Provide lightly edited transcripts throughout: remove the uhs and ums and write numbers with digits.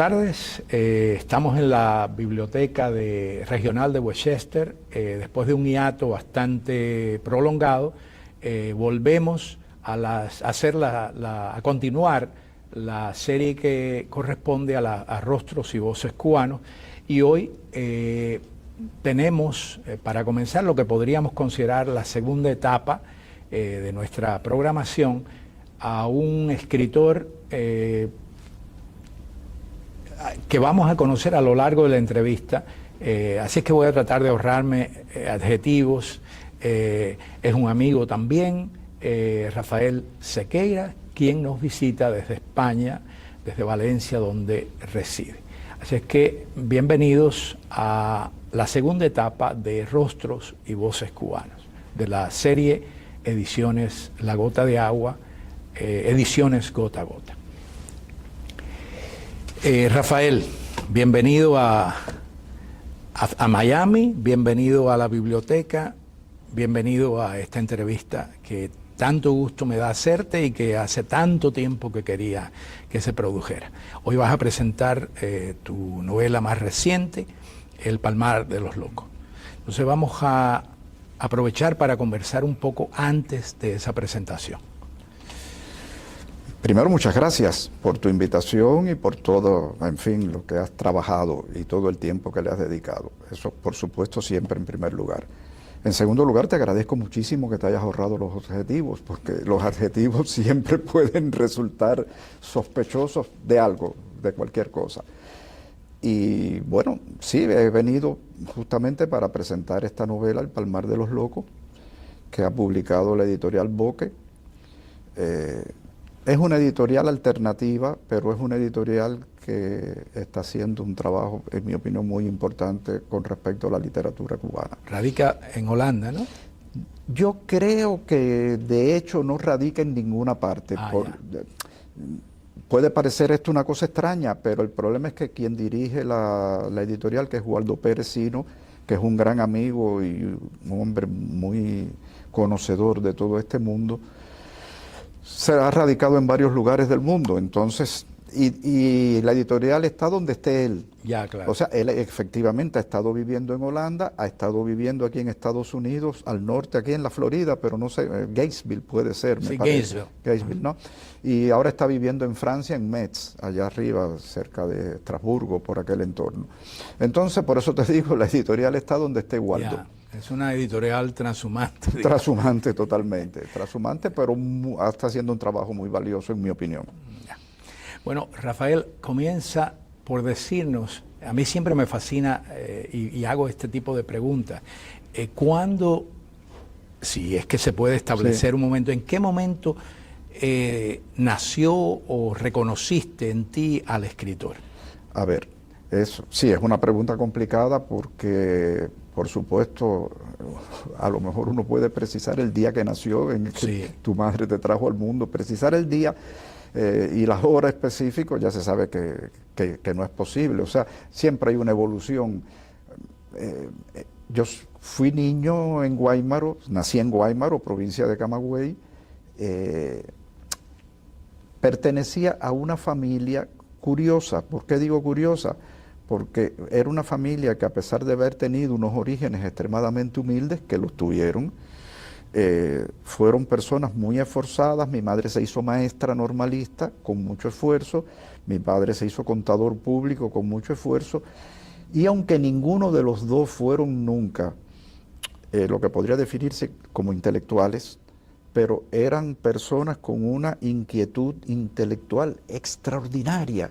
tardes. Estamos en la biblioteca regional de Westchester. Después de un hiato bastante prolongado, volvemos a continuar la serie que corresponde a rostros y voces cubanos. Y hoy tenemos, para comenzar, lo que podríamos considerar la segunda etapa de nuestra programación, a un escritor que vamos a conocer a lo largo de la entrevista, así es que voy a tratar de ahorrarme adjetivos. Es un amigo también, Rafael Sequeira, quien nos visita desde España, desde Valencia, donde reside. Así es que bienvenidos a la segunda etapa de Rostros y Voces Cubanos, de la serie Ediciones La Gota de Agua, Ediciones Gota a Gota. Rafael, bienvenido a Miami, bienvenido a la biblioteca, bienvenido a esta entrevista que tanto gusto me da hacerte y que hace tanto tiempo que quería que se produjera. Hoy vas a presentar tu novela más reciente, El Palmar de los Locos. Entonces vamos a aprovechar para conversar un poco antes de esa presentación. Primero, muchas gracias por tu invitación y por todo, en fin, lo que has trabajado y todo el tiempo que le has dedicado. Eso, por supuesto, siempre en primer lugar. En segundo lugar, te agradezco muchísimo que te hayas ahorrado los adjetivos, porque los adjetivos siempre pueden resultar sospechosos de algo, de cualquier cosa. Y bueno, sí, he venido justamente para presentar esta novela, El Palmar de los Locos, que ha publicado la editorial Boque. Es una editorial alternativa, pero es una editorial que está haciendo un trabajo, en mi opinión, muy importante con respecto a la literatura cubana. Radica en Holanda, ¿no? Yo creo que de hecho no radica en ninguna parte. Puede parecer esto una cosa extraña, pero el problema es que quien dirige la editorial, que es Waldo Pérez Sino, que es un gran amigo y un hombre muy conocedor de todo este mundo, se ha radicado en varios lugares del mundo, entonces, y la editorial está donde esté él. Ya, claro. O sea, él efectivamente ha estado viviendo en Holanda, ha estado viviendo aquí en Estados Unidos, al norte, aquí en la Florida, pero no sé, Gainesville puede ser, me parece. Gainesville, ¿no? Y ahora está viviendo en Francia, en Metz, allá arriba, cerca de Estrasburgo, por aquel entorno. Entonces, por eso te digo, la editorial está donde esté Waldo. Ya. Es una editorial transhumante. Digamos. Transhumante totalmente, transhumante, pero está haciendo un trabajo muy valioso en mi opinión. Bueno, Rafael, comienza por decirnos, a mí siempre me fascina y hago este tipo de preguntas, ¿cuándo, si es que se puede establecer un momento, en qué momento nació o reconociste en ti al escritor? A ver, sí, es una pregunta complicada porque, por supuesto, a lo mejor uno puede precisar el día que nació, en que tu madre te trajo al mundo, precisar el día y la hora específica, ya se sabe que no es posible. O sea, siempre hay una evolución. Yo fui niño en Guáimaro, nací en Guáimaro, provincia de Camagüey, pertenecía a una familia curiosa. ¿Por qué digo curiosa? Porque era una familia que, a pesar de haber tenido unos orígenes extremadamente humildes, que los tuvieron, fueron personas muy esforzadas. Mi madre se hizo maestra normalista con mucho esfuerzo, mi padre se hizo contador público con mucho esfuerzo, y aunque ninguno de los dos fueron nunca lo que podría definirse como intelectuales, pero eran personas con una inquietud intelectual extraordinaria.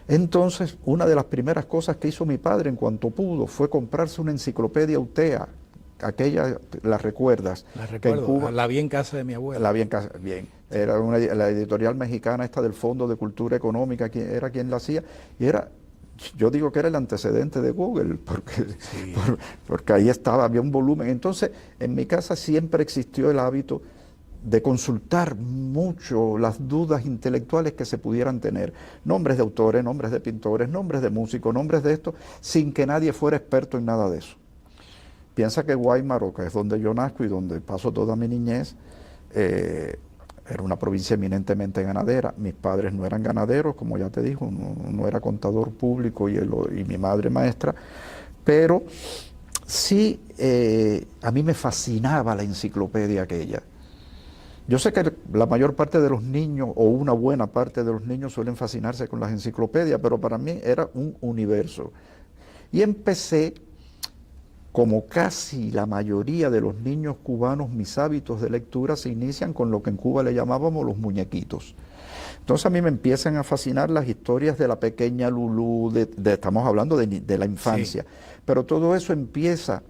Entonces, una de las primeras cosas que hizo mi padre en cuanto pudo fue comprarse una enciclopedia Utea. Aquella, ¿la recuerdas? La recuerdo, que en Cuba, la vi en casa de mi abuela. La vi en casa, bien. Era la editorial mexicana esta del Fondo de Cultura Económica, era quien la hacía, y era, yo digo que era el antecedente de Google, porque ahí estaba, había un volumen. Entonces, en mi casa siempre existió el hábito de consultar mucho las dudas intelectuales que se pudieran tener, nombres de autores, nombres de pintores, nombres de músicos, nombres de esto, sin que nadie fuera experto en nada de eso. Piensa que Guáimaro, que es donde yo nazco y donde paso toda mi niñez, Era una provincia eminentemente ganadera. Mis padres no eran ganaderos, como ya te dijo, no era contador público y mi madre maestra, pero sí, a mí me fascinaba la enciclopedia aquella. Yo sé que la mayor parte de los niños, o una buena parte de los niños, suelen fascinarse con las enciclopedias, pero para mí era un universo. Y empecé, como casi la mayoría de los niños cubanos, mis hábitos de lectura se inician con lo que en Cuba le llamábamos los muñequitos. Entonces a mí me empiezan a fascinar las historias de la pequeña Lulú, estamos hablando de la infancia, sí. Pero todo eso empieza,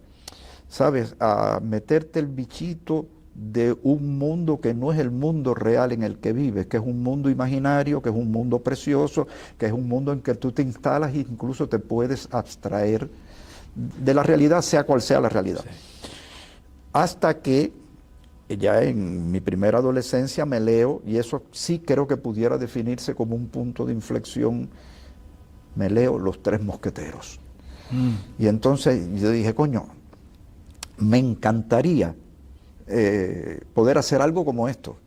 ¿sabes?, a meterte el bichito de un mundo que no es el mundo real en el que vives, que es un mundo imaginario, que es un mundo precioso, que es un mundo en que tú te instalas e incluso te puedes abstraer de la realidad, sea cual sea la realidad. Sí. Hasta que ya en mi primera adolescencia me leo, y eso sí creo que pudiera definirse como un punto de inflexión, me leo Los Tres Mosqueteros. Y entonces yo dije, coño, me encantaría poder hacer algo como esto.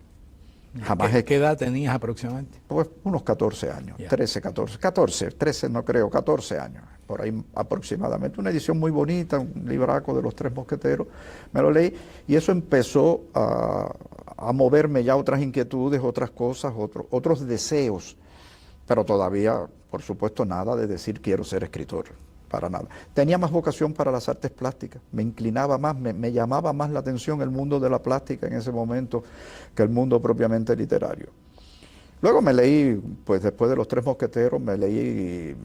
Jamás. ¿Qué edad tenías aproximadamente? Pues unos 14 años, 13, 14, 13 no creo, 14 años, por ahí aproximadamente. Una edición muy bonita, un libraco de Los Tres Mosqueteros, me lo leí y eso empezó a moverme ya a otras inquietudes, otras cosas, otros deseos, pero todavía, por supuesto, nada de decir quiero ser escritor. Para nada. Tenía más vocación para las artes plásticas, me inclinaba más, me llamaba más la atención el mundo de la plástica en ese momento que el mundo propiamente literario. Luego me leí, pues después de Los Tres Mosqueteros, me leí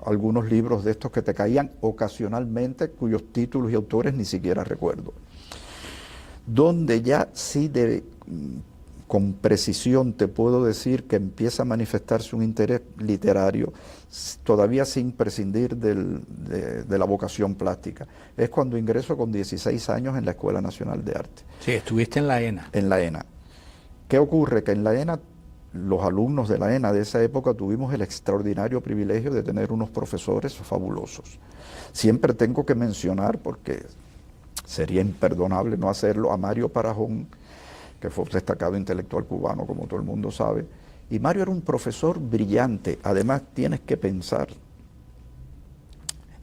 algunos libros de estos que te caían ocasionalmente, cuyos títulos y autores ni siquiera recuerdo. Donde ya sí con precisión te puedo decir que empieza a manifestarse un interés literario, todavía sin prescindir de la vocación plástica. Es cuando ingreso con 16 años en la Escuela Nacional de Arte. Sí, estuviste en la ENA. En la ENA. ¿Qué ocurre? Que en la ENA, los alumnos de la ENA de esa época tuvimos el extraordinario privilegio de tener unos profesores fabulosos. Siempre tengo que mencionar, porque sería imperdonable no hacerlo, a Mario Parajón, que fue un destacado intelectual cubano, como todo el mundo sabe. Y Mario era un profesor brillante. Además, tienes que pensar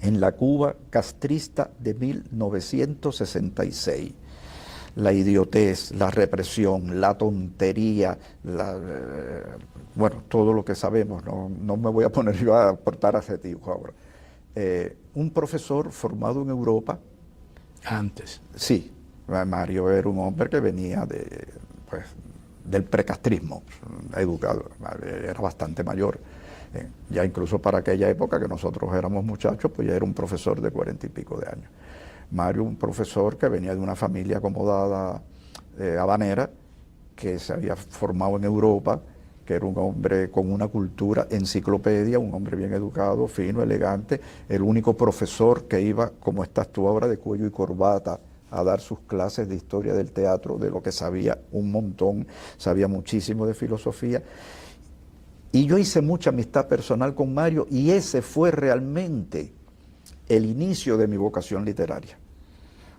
en la Cuba castrista de 1966. La idiotez, la represión, la tontería, bueno, todo lo que sabemos. No me voy a poner yo a aportar adjetivos ahora. Un profesor formado en Europa. Antes. Sí. Mario era un hombre que venía del precastrismo, educado, era bastante mayor. Ya incluso para aquella época que nosotros éramos muchachos, pues ya era un profesor de 40 y pico de años. Mario, un profesor que venía de una familia acomodada habanera, que se había formado en Europa, que era un hombre con una cultura enciclopedia, un hombre bien educado, fino, elegante, el único profesor que iba, como estás tú ahora, de cuello y corbata, a dar sus clases de historia del teatro, de lo que sabía un montón, sabía muchísimo de filosofía. Y yo hice mucha amistad personal con Mario y ese fue realmente el inicio de mi vocación literaria.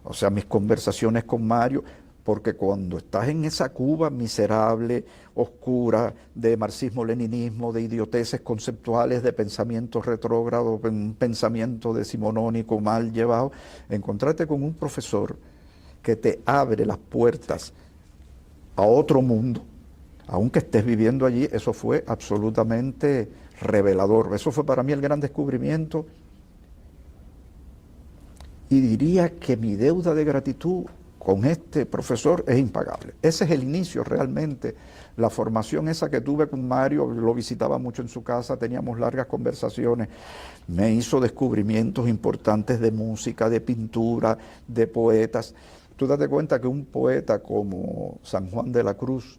O sea, mis conversaciones con Mario, porque cuando estás en esa Cuba miserable, oscura, de marxismo-leninismo, de idioteces conceptuales, de pensamiento retrógrado, un pensamiento decimonónico mal llevado, encontrarte con un profesor que te abre las puertas a otro mundo, aunque estés viviendo allí, eso fue absolutamente revelador. Eso fue para mí el gran descubrimiento. Y diría que mi deuda de gratitud con este profesor es impagable. Ese es el inicio realmente, la formación esa que tuve con Mario, lo visitaba mucho en su casa, teníamos largas conversaciones, me hizo descubrimientos importantes de música, de pintura, de poetas. Tú date cuenta que un poeta como San Juan de la Cruz,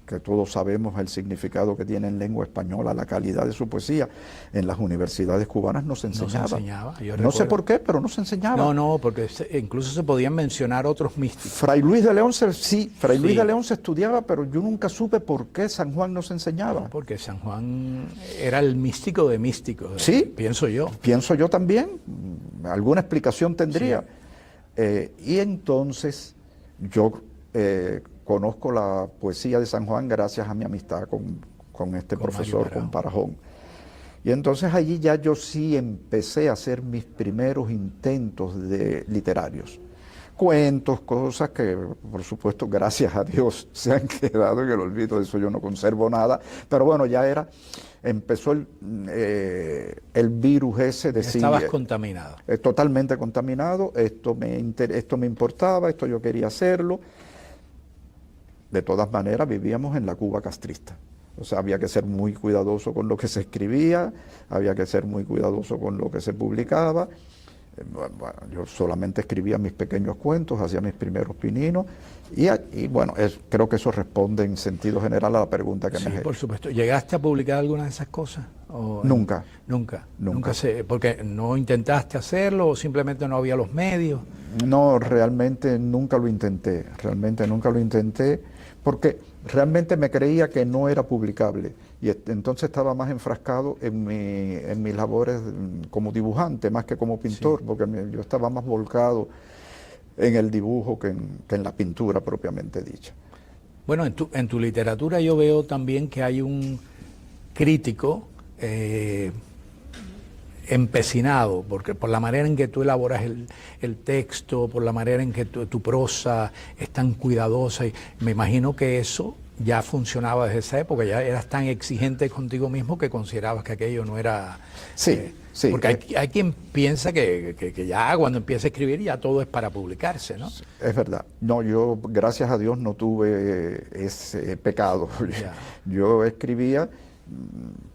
que todos sabemos el significado que tiene en lengua española, la calidad de su poesía, en las universidades cubanas no se enseñaba. No se enseñaba, yo no sé por qué, pero no se enseñaba. No, porque incluso se podían mencionar otros místicos. Fray Luis de León Luis de León se estudiaba, pero yo nunca supe por qué San Juan no se enseñaba. No, porque San Juan era el místico de místicos, sí, pienso yo. Pienso yo también, alguna explicación tendría. Sí. Y entonces yo conozco la poesía de San Juan gracias a mi amistad con este Con profesor, Mario con Parajón. Y entonces allí ya yo sí empecé a hacer mis primeros intentos literarios. Cuentos, cosas que, por supuesto, gracias a Dios, se han quedado en el olvido, de eso yo no conservo nada, pero bueno, empezó el virus ese de Estabas contaminado. Totalmente contaminado, esto me importaba, esto yo quería hacerlo. De todas maneras, vivíamos en la Cuba castrista. O sea, había que ser muy cuidadoso con lo que se escribía, había que ser muy cuidadoso con lo que se publicaba. Bueno, yo solamente escribía mis pequeños cuentos, hacía mis primeros pininos y bueno, creo que eso responde en sentido general a la pregunta que me has hecho. Por supuesto. ¿Llegaste a publicar alguna de esas cosas? Nunca. Nunca porque no intentaste hacerlo o simplemente no había los medios. No, realmente nunca lo intenté, porque realmente me creía que no era publicable y entonces estaba más enfrascado en mis labores como dibujante más que como pintor, porque yo estaba más volcado en el dibujo que en la pintura propiamente dicha. Bueno, en tu literatura yo veo también que hay un crítico empecinado, porque por la manera en que tú elaboras el texto, por la manera en que tu prosa es tan cuidadosa, y me imagino que eso ya funcionaba desde esa época, ya eras tan exigente contigo mismo que considerabas que aquello no era... Sí. Porque hay quien piensa que ya cuando empieza a escribir ya todo es para publicarse, ¿no? Es verdad. No, yo gracias a Dios no tuve ese pecado. Ya. Yo escribía,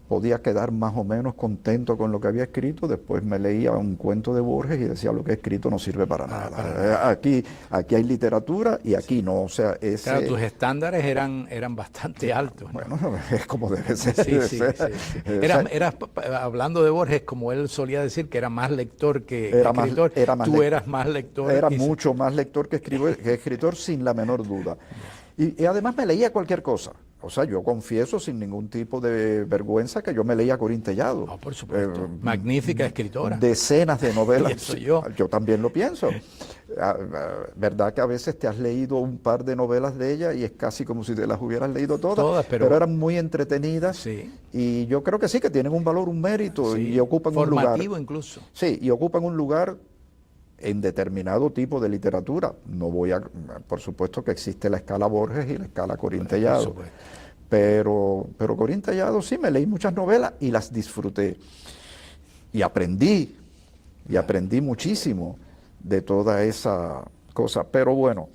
podía quedar más o menos contento con lo que había escrito, después me leía un cuento de Borges y decía lo que he escrito no sirve para nada. Aquí hay literatura y aquí no, o sea, Claro, tus estándares eran bastante altos, ¿no? Bueno, es como debe ser. Sí. Eras, hablando de Borges, como él solía decir, que era más lector que escritor, tú eras más lector. Era mucho más lector que escritor, sin la menor duda. Y además me leía cualquier cosa. O sea, yo confieso sin ningún tipo de vergüenza que yo me leía a Corín Tellado. Oh, por supuesto. Magnífica escritora. Decenas de novelas. Pienso yo. Yo también lo pienso. Verdad que a veces te has leído un par de novelas de ella y es casi como si te las hubieras leído todas, pero eran muy entretenidas. Sí. Y yo creo que sí, que tienen un valor, un mérito y ocupan un lugar. Formativo incluso. Sí, y ocupan un lugar en determinado tipo de literatura. No voy a, por supuesto que existe la escala Borges y la escala Corín Tellado, pero Corín Tellado sí, me leí muchas novelas y las disfruté y aprendí muchísimo de toda esa cosa. Pero bueno,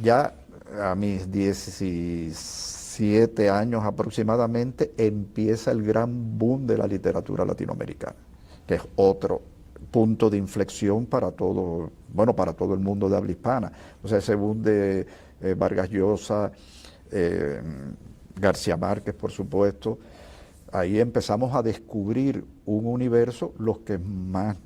ya a mis 17 años aproximadamente empieza el gran boom de la literatura latinoamericana, que es otro punto de inflexión para todo el mundo de habla hispana. O sea, ese boom de Vargas Llosa, García Márquez, por supuesto. Ahí empezamos a descubrir un universo, los que más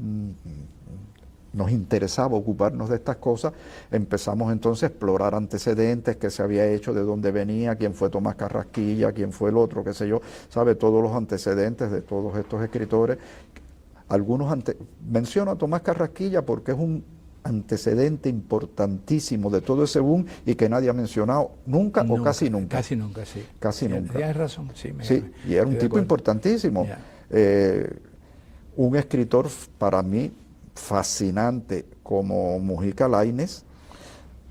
nos interesaba ocuparnos de estas cosas. Empezamos entonces a explorar antecedentes, qué se había hecho, de dónde venía, quién fue Tomás Carrasquilla, quién fue el otro, qué sé yo, sabe, todos los antecedentes de todos estos escritores. Menciono a Tomás Carrasquilla porque es un antecedente importantísimo de todo ese boom y que nadie ha mencionado nunca o casi nunca. Casi nunca, sí. Casi nunca. Tienes razón, sí. Y era un tipo importantísimo. Un escritor para mí fascinante como Mujica Lainez,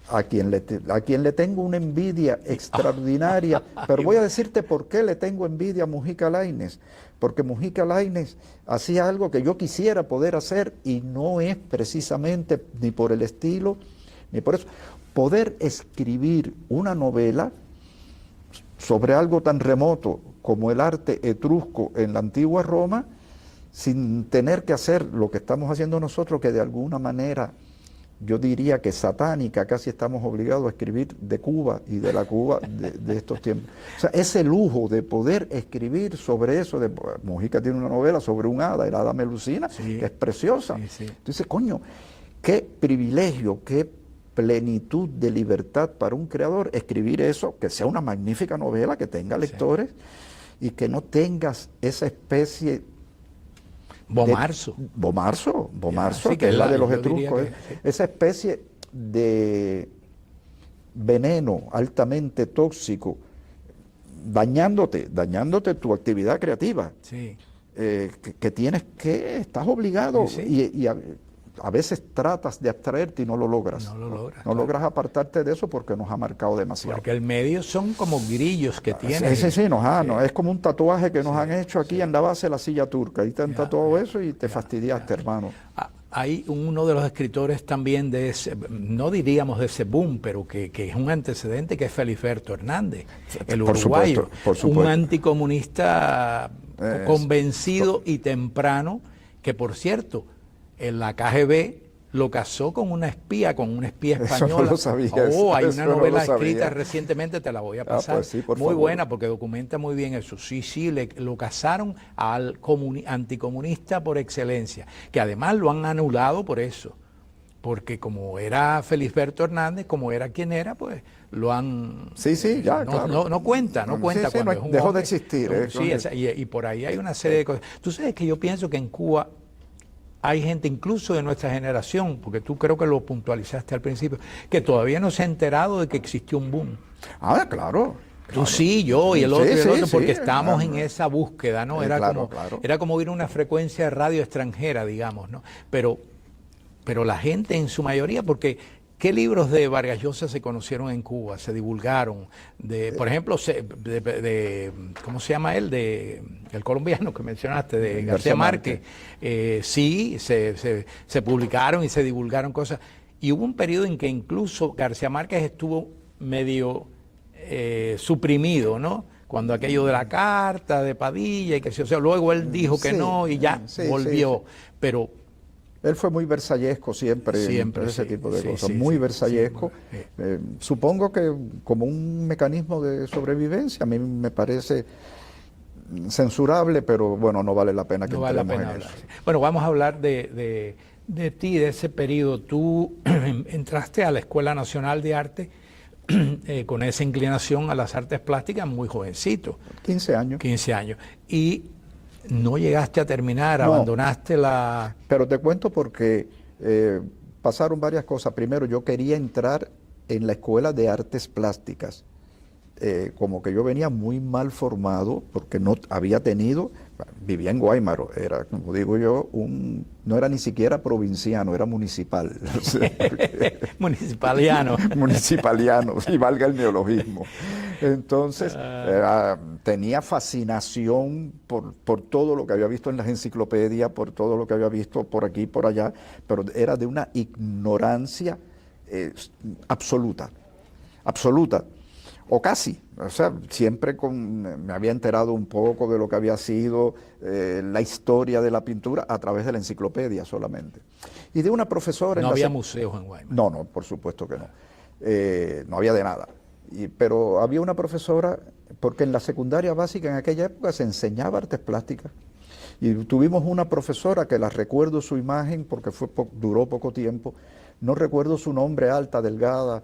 a quien le tengo una envidia extraordinaria, pero voy a decirte por qué le tengo envidia a Mujica Lainez, porque Mujica Lainez hacía algo que yo quisiera poder hacer y no es precisamente ni por el estilo, ni por eso, poder escribir una novela sobre algo tan remoto como el arte etrusco en la antigua Roma, sin tener que hacer lo que estamos haciendo nosotros, que de alguna manera yo diría que satánica, casi estamos obligados a escribir de Cuba y de la Cuba de estos tiempos. O sea, ese lujo de poder escribir sobre eso, Mujica tiene una novela sobre un hada, el hada Melusina, que es preciosa. Entonces, coño, qué privilegio, qué plenitud de libertad para un creador escribir eso, que sea una magnífica novela, que tenga lectores y que no tengas esa especie... Bomarzo, que es la de los etruscos, esa especie de veneno altamente tóxico, dañándote tu actividad creativa. Sí. Que tienes que, estás obligado, Sí. y a veces tratas de abstraerte y no lo logras. No lo logras. No Claro. logras apartarte de eso porque nos ha marcado demasiado. Porque el medio son como grillos que tienen. Sí, no, es como un tatuaje que nos han hecho aquí en la base de la silla turca. Ahí te han tatuado eso y te fastidiaste, hermano. Hay uno de los escritores también de ese, no diríamos de ese boom, pero que es un antecedente, que es Feliberto Hernández, el uruguayo. Por supuesto. Un anticomunista convencido y temprano, que por cierto, en la KGB lo casó con una espía española. Eso no lo sabía. Hay eso una no novela lo escrita sabía. recientemente, te la voy a pasar. Pues sí, por muy favor. buena, porque documenta muy bien eso. Sí, lo casaron al anticomunista por excelencia, que además lo han anulado por eso. Porque como era Feliberto Hernández, como era quien era, pues lo han... Sí, ya, no, claro. no cuenta Sí, cuando sí, es un dejó hombre. de existir. Sí, y por ahí hay una serie de cosas. Tú sabes que yo pienso que en Cuba hay gente incluso de nuestra generación, porque tú creo que lo puntualizaste al principio, que todavía no se ha enterado de que existió un boom. Claro. Tú sí, yo y el otro, porque sí, estamos en esa búsqueda, ¿no? Era claro. Era como ir a una frecuencia de radio extranjera, digamos, ¿no? Pero la gente en su mayoría, porque ¿qué libros de Vargas Llosa se conocieron en Cuba? Se divulgaron. Por ejemplo, ¿cómo se llama él? El colombiano que mencionaste, de García Márquez. Sí, se publicaron y se divulgaron cosas. Y hubo un periodo en que incluso García Márquez estuvo medio suprimido, ¿no? Cuando aquello de la carta de Padilla y que o sea, luego él dijo que no y ya volvió. Pero él fue muy versallesco siempre en ese tipo de cosas, muy versallesco. Supongo que como un mecanismo de sobrevivencia, a mí me parece censurable, pero bueno, no vale la pena que entremos en eso. Bueno, vamos a hablar de ti, de ese periodo. Tú entraste a la Escuela Nacional de Arte con esa inclinación a las artes plásticas muy jovencito. 15 años. 15 años. Y no llegaste a terminar, no, abandonaste la... Pero te cuento porque pasaron varias cosas. Primero, yo quería entrar en la Escuela de Artes Plásticas. Como que yo venía muy mal formado porque no había tenido, vivía en Guaymaro, era, como digo yo, no era ni siquiera provinciano, era municipal. Municipaliano. Municipaliano, si valga el neologismo. Entonces, tenía fascinación por todo lo que había visto en las enciclopedias, por todo lo que había visto por aquí y por allá, pero era de una ignorancia absoluta, o casi. O sea, siempre me había enterado un poco de lo que había sido la historia de la pintura a través de la enciclopedia solamente. Y de una profesora... No había museos en Guaymaro. No, por supuesto que no. No había de nada. Pero había una profesora, porque en la secundaria básica en aquella época se enseñaba artes plásticas. Y tuvimos una profesora que la recuerdo su imagen porque duró poco tiempo. No recuerdo su nombre, alta, delgada,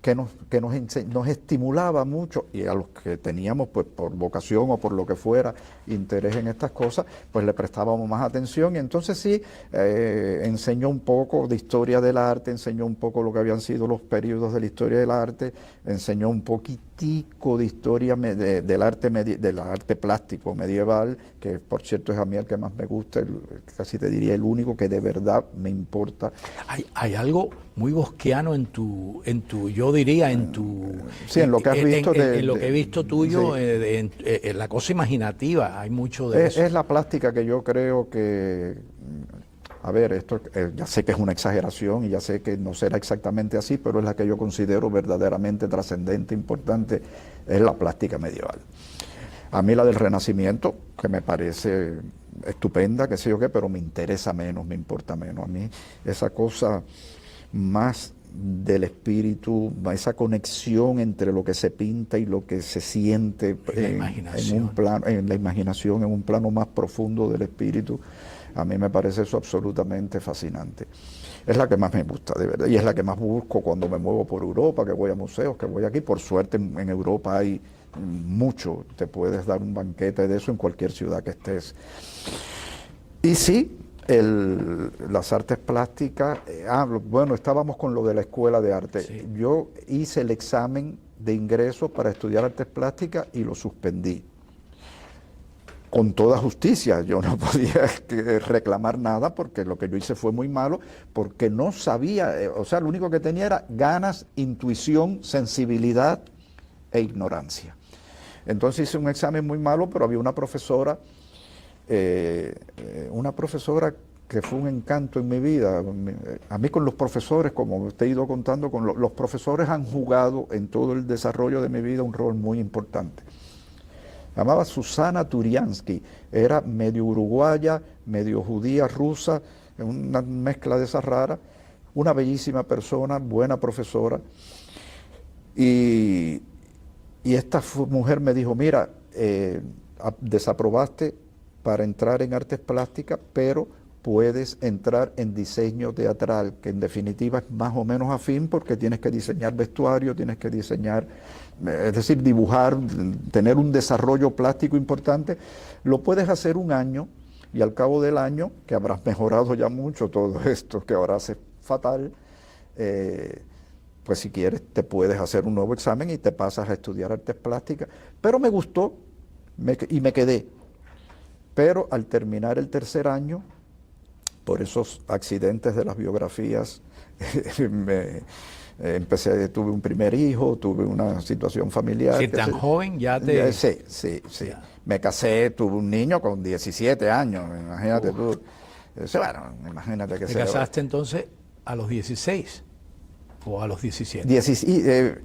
que nos estimulaba mucho, y a los que teníamos, pues por vocación o por lo que fuera, interés en estas cosas, pues le prestábamos más atención. Y entonces sí, enseñó un poco de historia del arte, enseñó un poco lo que habían sido los periodos de la historia del arte, enseñó un poquitico de historia del arte plástico medieval, que por cierto es a mí el que más me gusta, casi te diría el único que de verdad me importa. Hay algo muy bosquiano en tu yo diría en tu... Sí, en lo que has visto. En lo que he visto tuyo, sí. En la cosa imaginativa, hay mucho de eso. Es la plástica que yo creo que... A ver, esto ya sé que es una exageración y ya sé que no será exactamente así, pero es la que yo considero verdaderamente trascendente, importante, es la plástica medieval. A mí la del Renacimiento, que me parece estupenda, qué sé yo qué, pero me interesa menos, me importa menos. A mí esa cosa más del espíritu, esa conexión entre lo que se pinta y lo que se siente en la imaginación, en un plano más profundo del espíritu, a mí me parece eso absolutamente fascinante. Es la que más me gusta, de verdad, y es la que más busco cuando me muevo por Europa, que voy a museos, que voy aquí. Por suerte en Europa hay mucho, te puedes dar un banquete de eso en cualquier ciudad que estés. Y sí, Las artes plásticas, bueno, estábamos con lo de la escuela de arte. Sí. Yo hice el examen de ingreso para estudiar artes plásticas y lo suspendí. Con toda justicia, yo no podía reclamar nada porque lo que yo hice fue muy malo, porque no sabía, o sea, lo único que tenía era ganas, intuición, sensibilidad e ignorancia. Entonces hice un examen muy malo, pero había una profesora que fue un encanto en mi vida. A mí con los profesores, como te he ido contando, los profesores han jugado en todo el desarrollo de mi vida un rol muy importante. Se llamaba Susana Turiansky, era medio uruguaya, medio judía, rusa, una mezcla de esas raras, una bellísima persona, buena profesora. Y esta mujer me dijo, mira, desaprobaste para entrar en artes plásticas, pero puedes entrar en diseño teatral, que en definitiva es más o menos afín porque tienes que diseñar vestuario, tienes que diseñar, es decir, dibujar, tener un desarrollo plástico importante. Lo puedes hacer un año y al cabo del año, que habrás mejorado ya mucho todo esto, que ahora haces fatal, pues si quieres te puedes hacer un nuevo examen y te pasas a estudiar artes plásticas. Pero me gustó y me quedé. Pero al terminar el tercer año, por esos accidentes de las biografías, tuve un primer hijo, tuve una situación familiar. Si tan joven ya te... Sí. Ya. Me casé, tuve un niño con 17 años, imagínate tú. Bueno, imagínate que ¿Te casaste entonces a los 16 o a los 17?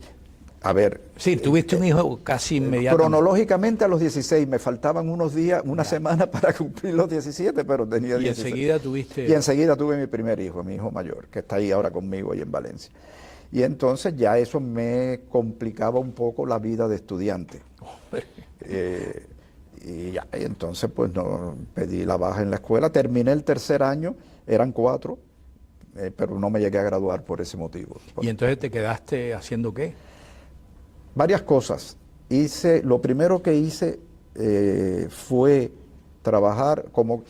A ver. Sí, tuviste un hijo casi inmediatamente. Cronológicamente a los 16, me faltaban unos días, una semana para cumplir los 17, pero tenía 16. Y enseguida tuviste... Y enseguida tuve mi primer hijo, mi hijo mayor, que está ahí ahora conmigo, ahí en Valencia. Y entonces ya eso me complicaba un poco la vida de estudiante. Y entonces pues no, pedí la baja en la escuela, terminé el tercer año, eran 4, pero no me llegué a graduar por ese motivo. ¿Y entonces te quedaste haciendo qué? Varias cosas. Lo primero que hice fue trabajar como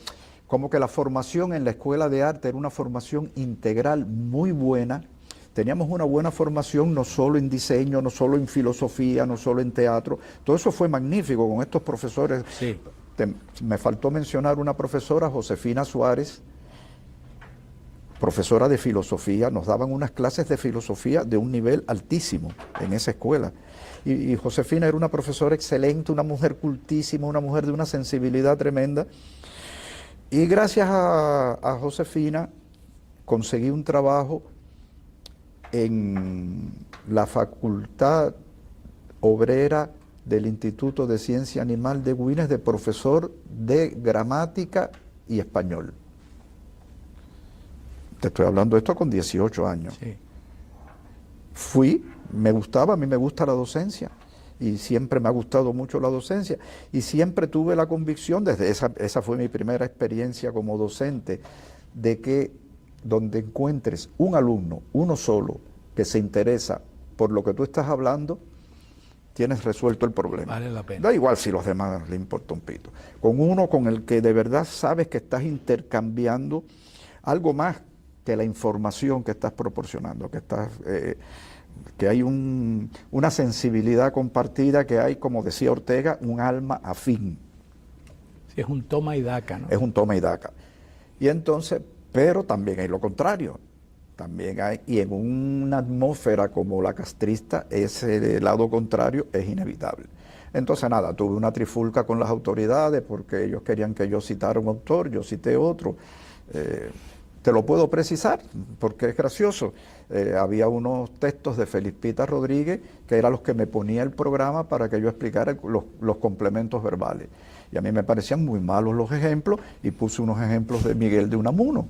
que la formación en la escuela de arte era una formación integral muy buena. Teníamos una buena formación no solo en diseño, no solo en filosofía, no solo en teatro. Todo eso fue magnífico con estos profesores. Sí. Me faltó mencionar una profesora, Josefina Suárez, profesora de filosofía. Nos daban unas clases de filosofía de un nivel altísimo en esa escuela. Y Josefina era una profesora excelente, una mujer cultísima, una mujer de una sensibilidad tremenda. Y gracias a Josefina conseguí un trabajo en la Facultad Obrera del Instituto de Ciencia Animal de Güines de profesor de gramática y español. Te estoy hablando de esto con 18 años. Sí. Fui, me gustaba, a mí me gusta la docencia y siempre me ha gustado mucho la docencia y siempre tuve la convicción, desde esa fue mi primera experiencia como docente, de que donde encuentres un alumno, uno solo, que se interesa por lo que tú estás hablando, tienes resuelto el problema. Vale la pena. Da igual si los demás le importa un pito. Con uno con el que de verdad sabes que estás intercambiando algo más que la información que estás proporcionando, que hay una sensibilidad compartida, que hay, como decía Ortega, un alma afín. Sí, es un toma y daca, ¿no? Es un toma y daca. Y entonces, pero también hay lo contrario. También hay, y en una atmósfera como la castrista, ese lado contrario es inevitable. Entonces nada, tuve una trifulca con las autoridades porque ellos querían que yo citara un autor, yo cité otro. Te lo puedo precisar porque es gracioso. Había unos textos de Felispita Rodríguez que eran los que me ponía el programa para que yo explicara los complementos verbales. Y a mí me parecían muy malos los ejemplos y puse unos ejemplos de Miguel de Unamuno.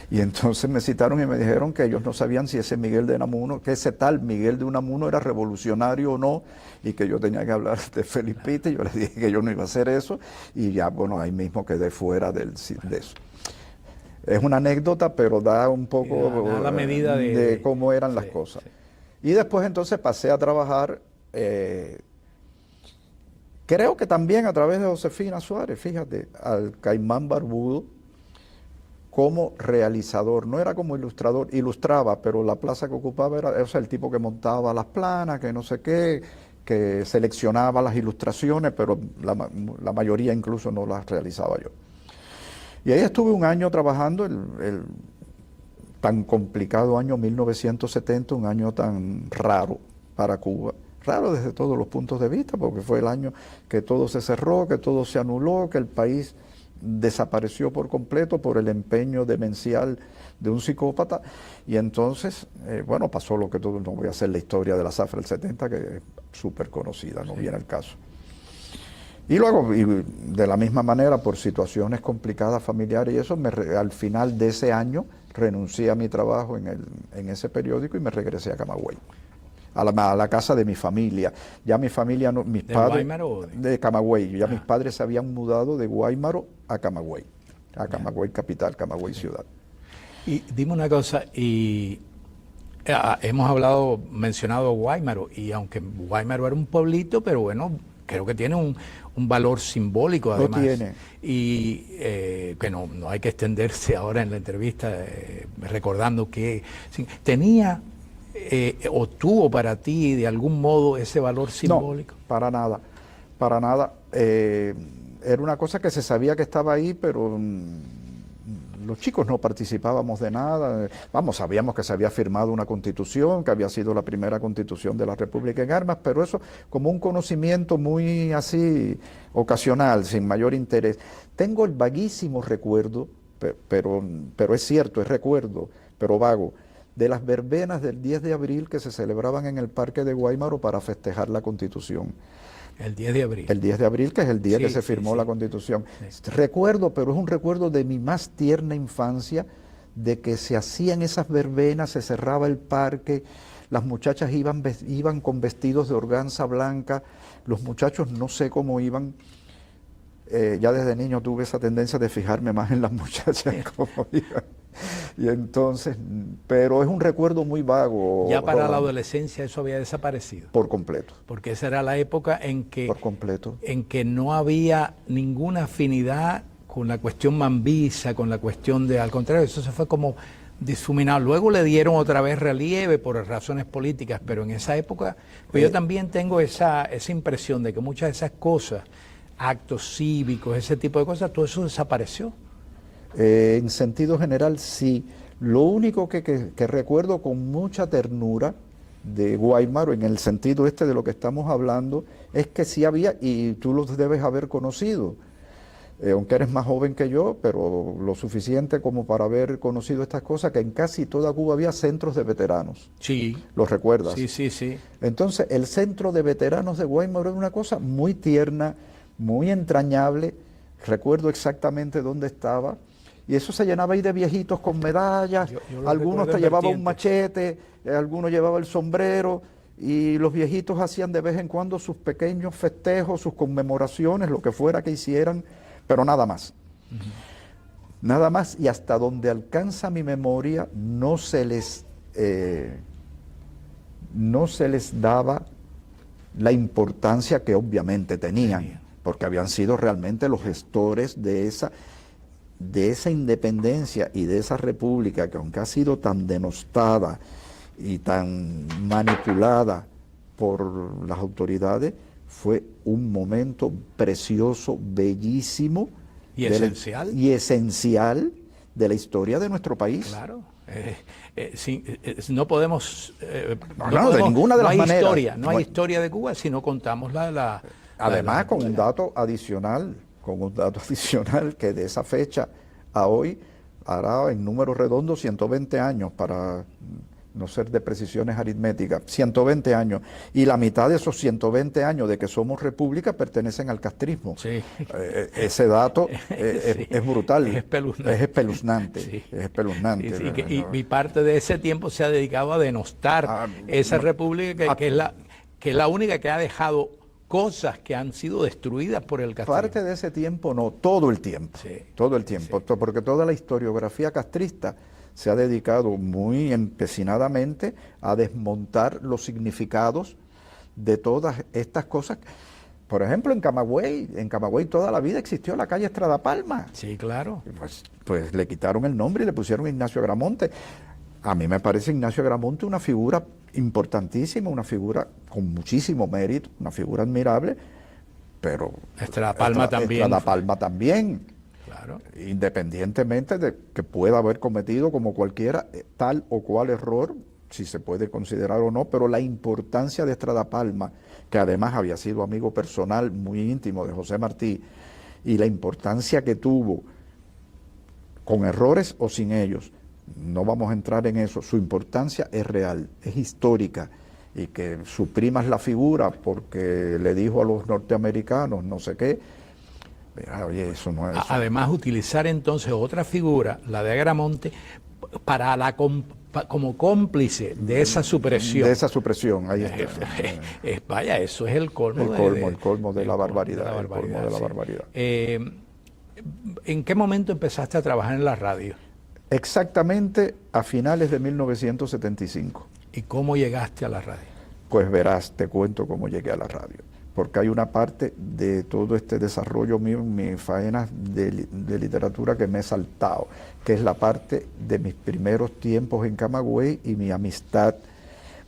Y entonces me citaron y me dijeron que ellos no sabían si ese Miguel de Unamuno, que ese tal Miguel de Unamuno era revolucionario o no, y que yo tenía que hablar de Felispita, y yo les dije que yo no iba a hacer eso, y ya, bueno, ahí mismo quedé fuera de eso. Es una anécdota, pero da un poco da la medida de cómo eran las cosas. Sí. Y después entonces pasé a trabajar, creo que también a través de Josefina Suárez, fíjate, al Caimán Barbudo, como realizador, no era como ilustrador, ilustraba, pero la plaza que ocupaba era, o sea, el tipo que montaba las planas, que no sé qué, que seleccionaba las ilustraciones, pero la mayoría incluso no las realizaba yo. Y ahí estuve un año trabajando, el tan complicado año 1970, un año tan raro para Cuba. Raro desde todos los puntos de vista, porque fue el año que todo se cerró, que todo se anuló, que el país desapareció por completo por el empeño demencial de un psicópata. Y entonces, bueno, pasó lo que todo, no voy a hacer la historia de la zafra del 70, que es súper conocida, no viene el caso. Y luego, y de la misma manera, por situaciones complicadas familiares y eso, al final de ese año renuncié a mi trabajo en ese periódico y me regresé a Camagüey, a la casa de mi familia. Ya mi familia, mis padres... ¿De Guaymaro o de Camagüey. Ya mis padres se habían mudado de Guaymaro a Camagüey capital, Camagüey ciudad. Y dime una cosa, y hemos mencionado Guaymaro, y aunque Guaymaro era un pueblito, pero bueno, creo que tiene un valor simbólico además. Lo tiene. Y que no hay que extenderse ahora en la entrevista recordando que tenía o tuvo para ti de algún modo ese valor simbólico. No, para nada, para nada. Era una cosa que se sabía que estaba ahí, pero los chicos no participábamos de nada. Vamos, sabíamos que se había firmado una constitución, que había sido la primera constitución de la República en armas, pero eso como un conocimiento muy así ocasional, sin mayor interés. Tengo el vaguísimo recuerdo, pero es cierto, es recuerdo, pero vago, de las verbenas del 10 de abril que se celebraban en el Parque de Guaymaro para festejar la Constitución. El 10 de abril. El 10 de abril, que es el día que se firmó la Constitución. Sí. Recuerdo, pero es un recuerdo de mi más tierna infancia, de que se hacían esas verbenas, se cerraba el parque, las muchachas iban con vestidos de organza blanca, los muchachos no sé cómo iban. Ya desde niño tuve esa tendencia de fijarme más en las muchachas cómo iban. Y entonces, pero es un recuerdo muy vago. Ya para la adolescencia eso había desaparecido. Por completo. Porque esa era la época en que, por completo, en que no había ninguna afinidad con la cuestión mambisa, con la cuestión de, al contrario, eso se fue como difuminado. Luego le dieron otra vez relieve por razones políticas, pero en esa época, pues yo también tengo esa impresión de que muchas de esas cosas, actos cívicos, ese tipo de cosas, todo eso desapareció. En sentido general, sí. Lo único que recuerdo con mucha ternura de Guaymaro, en el sentido de lo que estamos hablando, es que sí había, y tú los debes haber conocido, aunque eres más joven que yo, pero lo suficiente como para haber conocido estas cosas, que en casi toda Cuba había centros de veteranos. Sí. ¿Los recuerdas? Sí, sí, sí. Entonces, el centro de veteranos de Guaymaro era una cosa muy tierna, muy entrañable. Recuerdo exactamente dónde estaba. Y eso se llenaba ahí de viejitos con medallas, algunos te llevaban un machete, algunos llevaban el sombrero, y los viejitos hacían de vez en cuando sus pequeños festejos, sus conmemoraciones, lo que fuera que hicieran, pero nada más. Nada más, y hasta donde alcanza mi memoria, no se les daba la importancia que obviamente tenían, porque habían sido realmente los gestores de esa independencia y de esa república que, aunque ha sido tan denostada y tan manipulada por las autoridades, fue un momento precioso, bellísimo y esencial de la historia de nuestro país. Claro. No podemos, de ninguna de las maneras. No hay historia de Cuba si no contamos Además, con un dato adicional, que de esa fecha a hoy hará en números redondos 120 años, para no ser de precisiones aritméticas, 120 años. Y la mitad de esos 120 años de que somos república pertenecen al castrismo. Sí. Ese dato es brutal. Es espeluznante. Es espeluznante. Sí. Es espeluznante. Sí, y parte de ese tiempo se ha dedicado a denostar esa república que es la única que ha dejado cosas que han sido destruidas por el castrismo. Parte de ese tiempo no, todo el tiempo. Sí. Todo el tiempo. Sí. Porque toda la historiografía castrista se ha dedicado muy empecinadamente a desmontar los significados de todas estas cosas. Por ejemplo, en Camagüey toda la vida existió la calle Estrada Palma. Sí, claro. Pues le quitaron el nombre y le pusieron Ignacio Agramonte. A mí me parece Ignacio Agramonte una figura importantísima, una figura con muchísimo mérito, una figura admirable, pero Estrada Palma también. Estrada Palma también. Claro. Independientemente de que pueda haber cometido como cualquiera tal o cual error, si se puede considerar o no, pero la importancia de Estrada Palma, que además había sido amigo personal muy íntimo de José Martí, y la importancia que tuvo, con errores o sin ellos, no vamos a entrar en eso, su importancia es real, es histórica, y que suprimas la figura porque le dijo a los norteamericanos no sé qué, oye, eso no es... Además, utilizar entonces otra figura, la de Agramonte, para como cómplice de esa supresión. De esa supresión, ahí está. Vaya, eso es el colmo. El colmo de la barbaridad. El colmo de la barbaridad. ¿En qué momento empezaste a trabajar en la radio? Exactamente a finales de 1975. ¿Y cómo llegaste a la radio? Pues verás, te cuento cómo llegué a la radio. Porque hay una parte de todo este desarrollo mío, mi faena de literatura que me he saltado, que es la parte de mis primeros tiempos en Camagüey y mi amistad.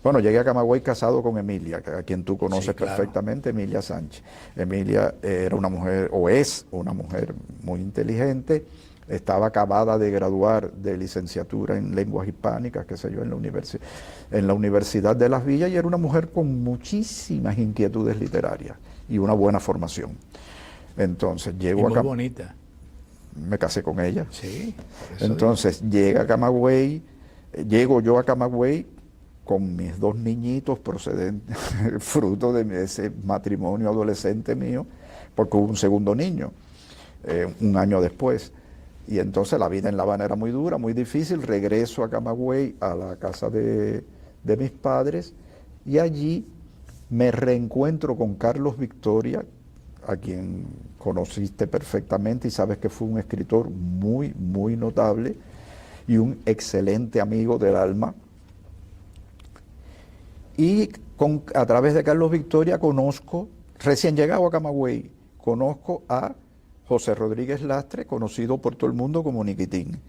Bueno, llegué a Camagüey casado con Emilia, a quien tú conoces sí, claro, perfectamente, Emilia Sánchez. Emilia era una mujer, o es una mujer muy inteligente, estaba acabada de graduar de licenciatura en lenguas hispánicas, qué sé yo, en la Universidad de Las Villas, y era una mujer con muchísimas inquietudes literarias y una buena formación. Entonces llego muy bonita. Me casé con ella. Sí. Entonces llego yo a Camagüey con mis dos niñitos procedentes, fruto de ese matrimonio adolescente mío, porque hubo un segundo niño, un año después. Y entonces la vida en La Habana era muy dura, muy difícil. Regreso a Camagüey, a la casa de mis padres, y allí me reencuentro con Carlos Victoria, a quien conociste perfectamente y sabes que fue un escritor muy, muy notable y un excelente amigo del alma. Y a través de Carlos Victoria conozco, recién llegado a Camagüey, conozco a José Rodríguez Lastre, conocido por todo el mundo como Niquitín.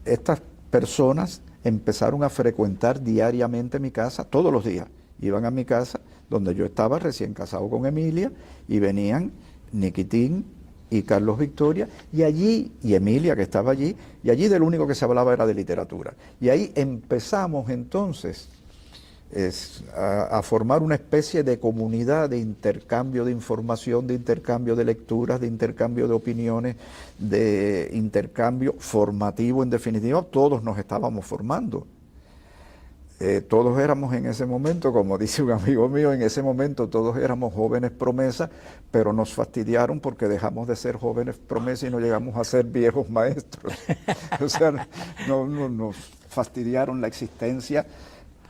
Estas personas empezaron a frecuentar diariamente mi casa, todos los días. Iban a mi casa, donde yo estaba recién casado con Emilia, y venían Niquitín y Carlos Victoria, y Emilia, que estaba allí, y allí del único que se hablaba era de literatura. Y ahí empezamos entonces a formar una especie de comunidad de intercambio de información, de intercambio de lecturas, de intercambio de opiniones, de intercambio formativo, en definitiva. Todos nos estábamos formando. Todos éramos en ese momento, como dice un amigo mío, en ese momento todos éramos jóvenes promesas, pero nos fastidiaron porque dejamos de ser jóvenes promesas y no llegamos a ser viejos maestros. O sea, nos fastidiaron la existencia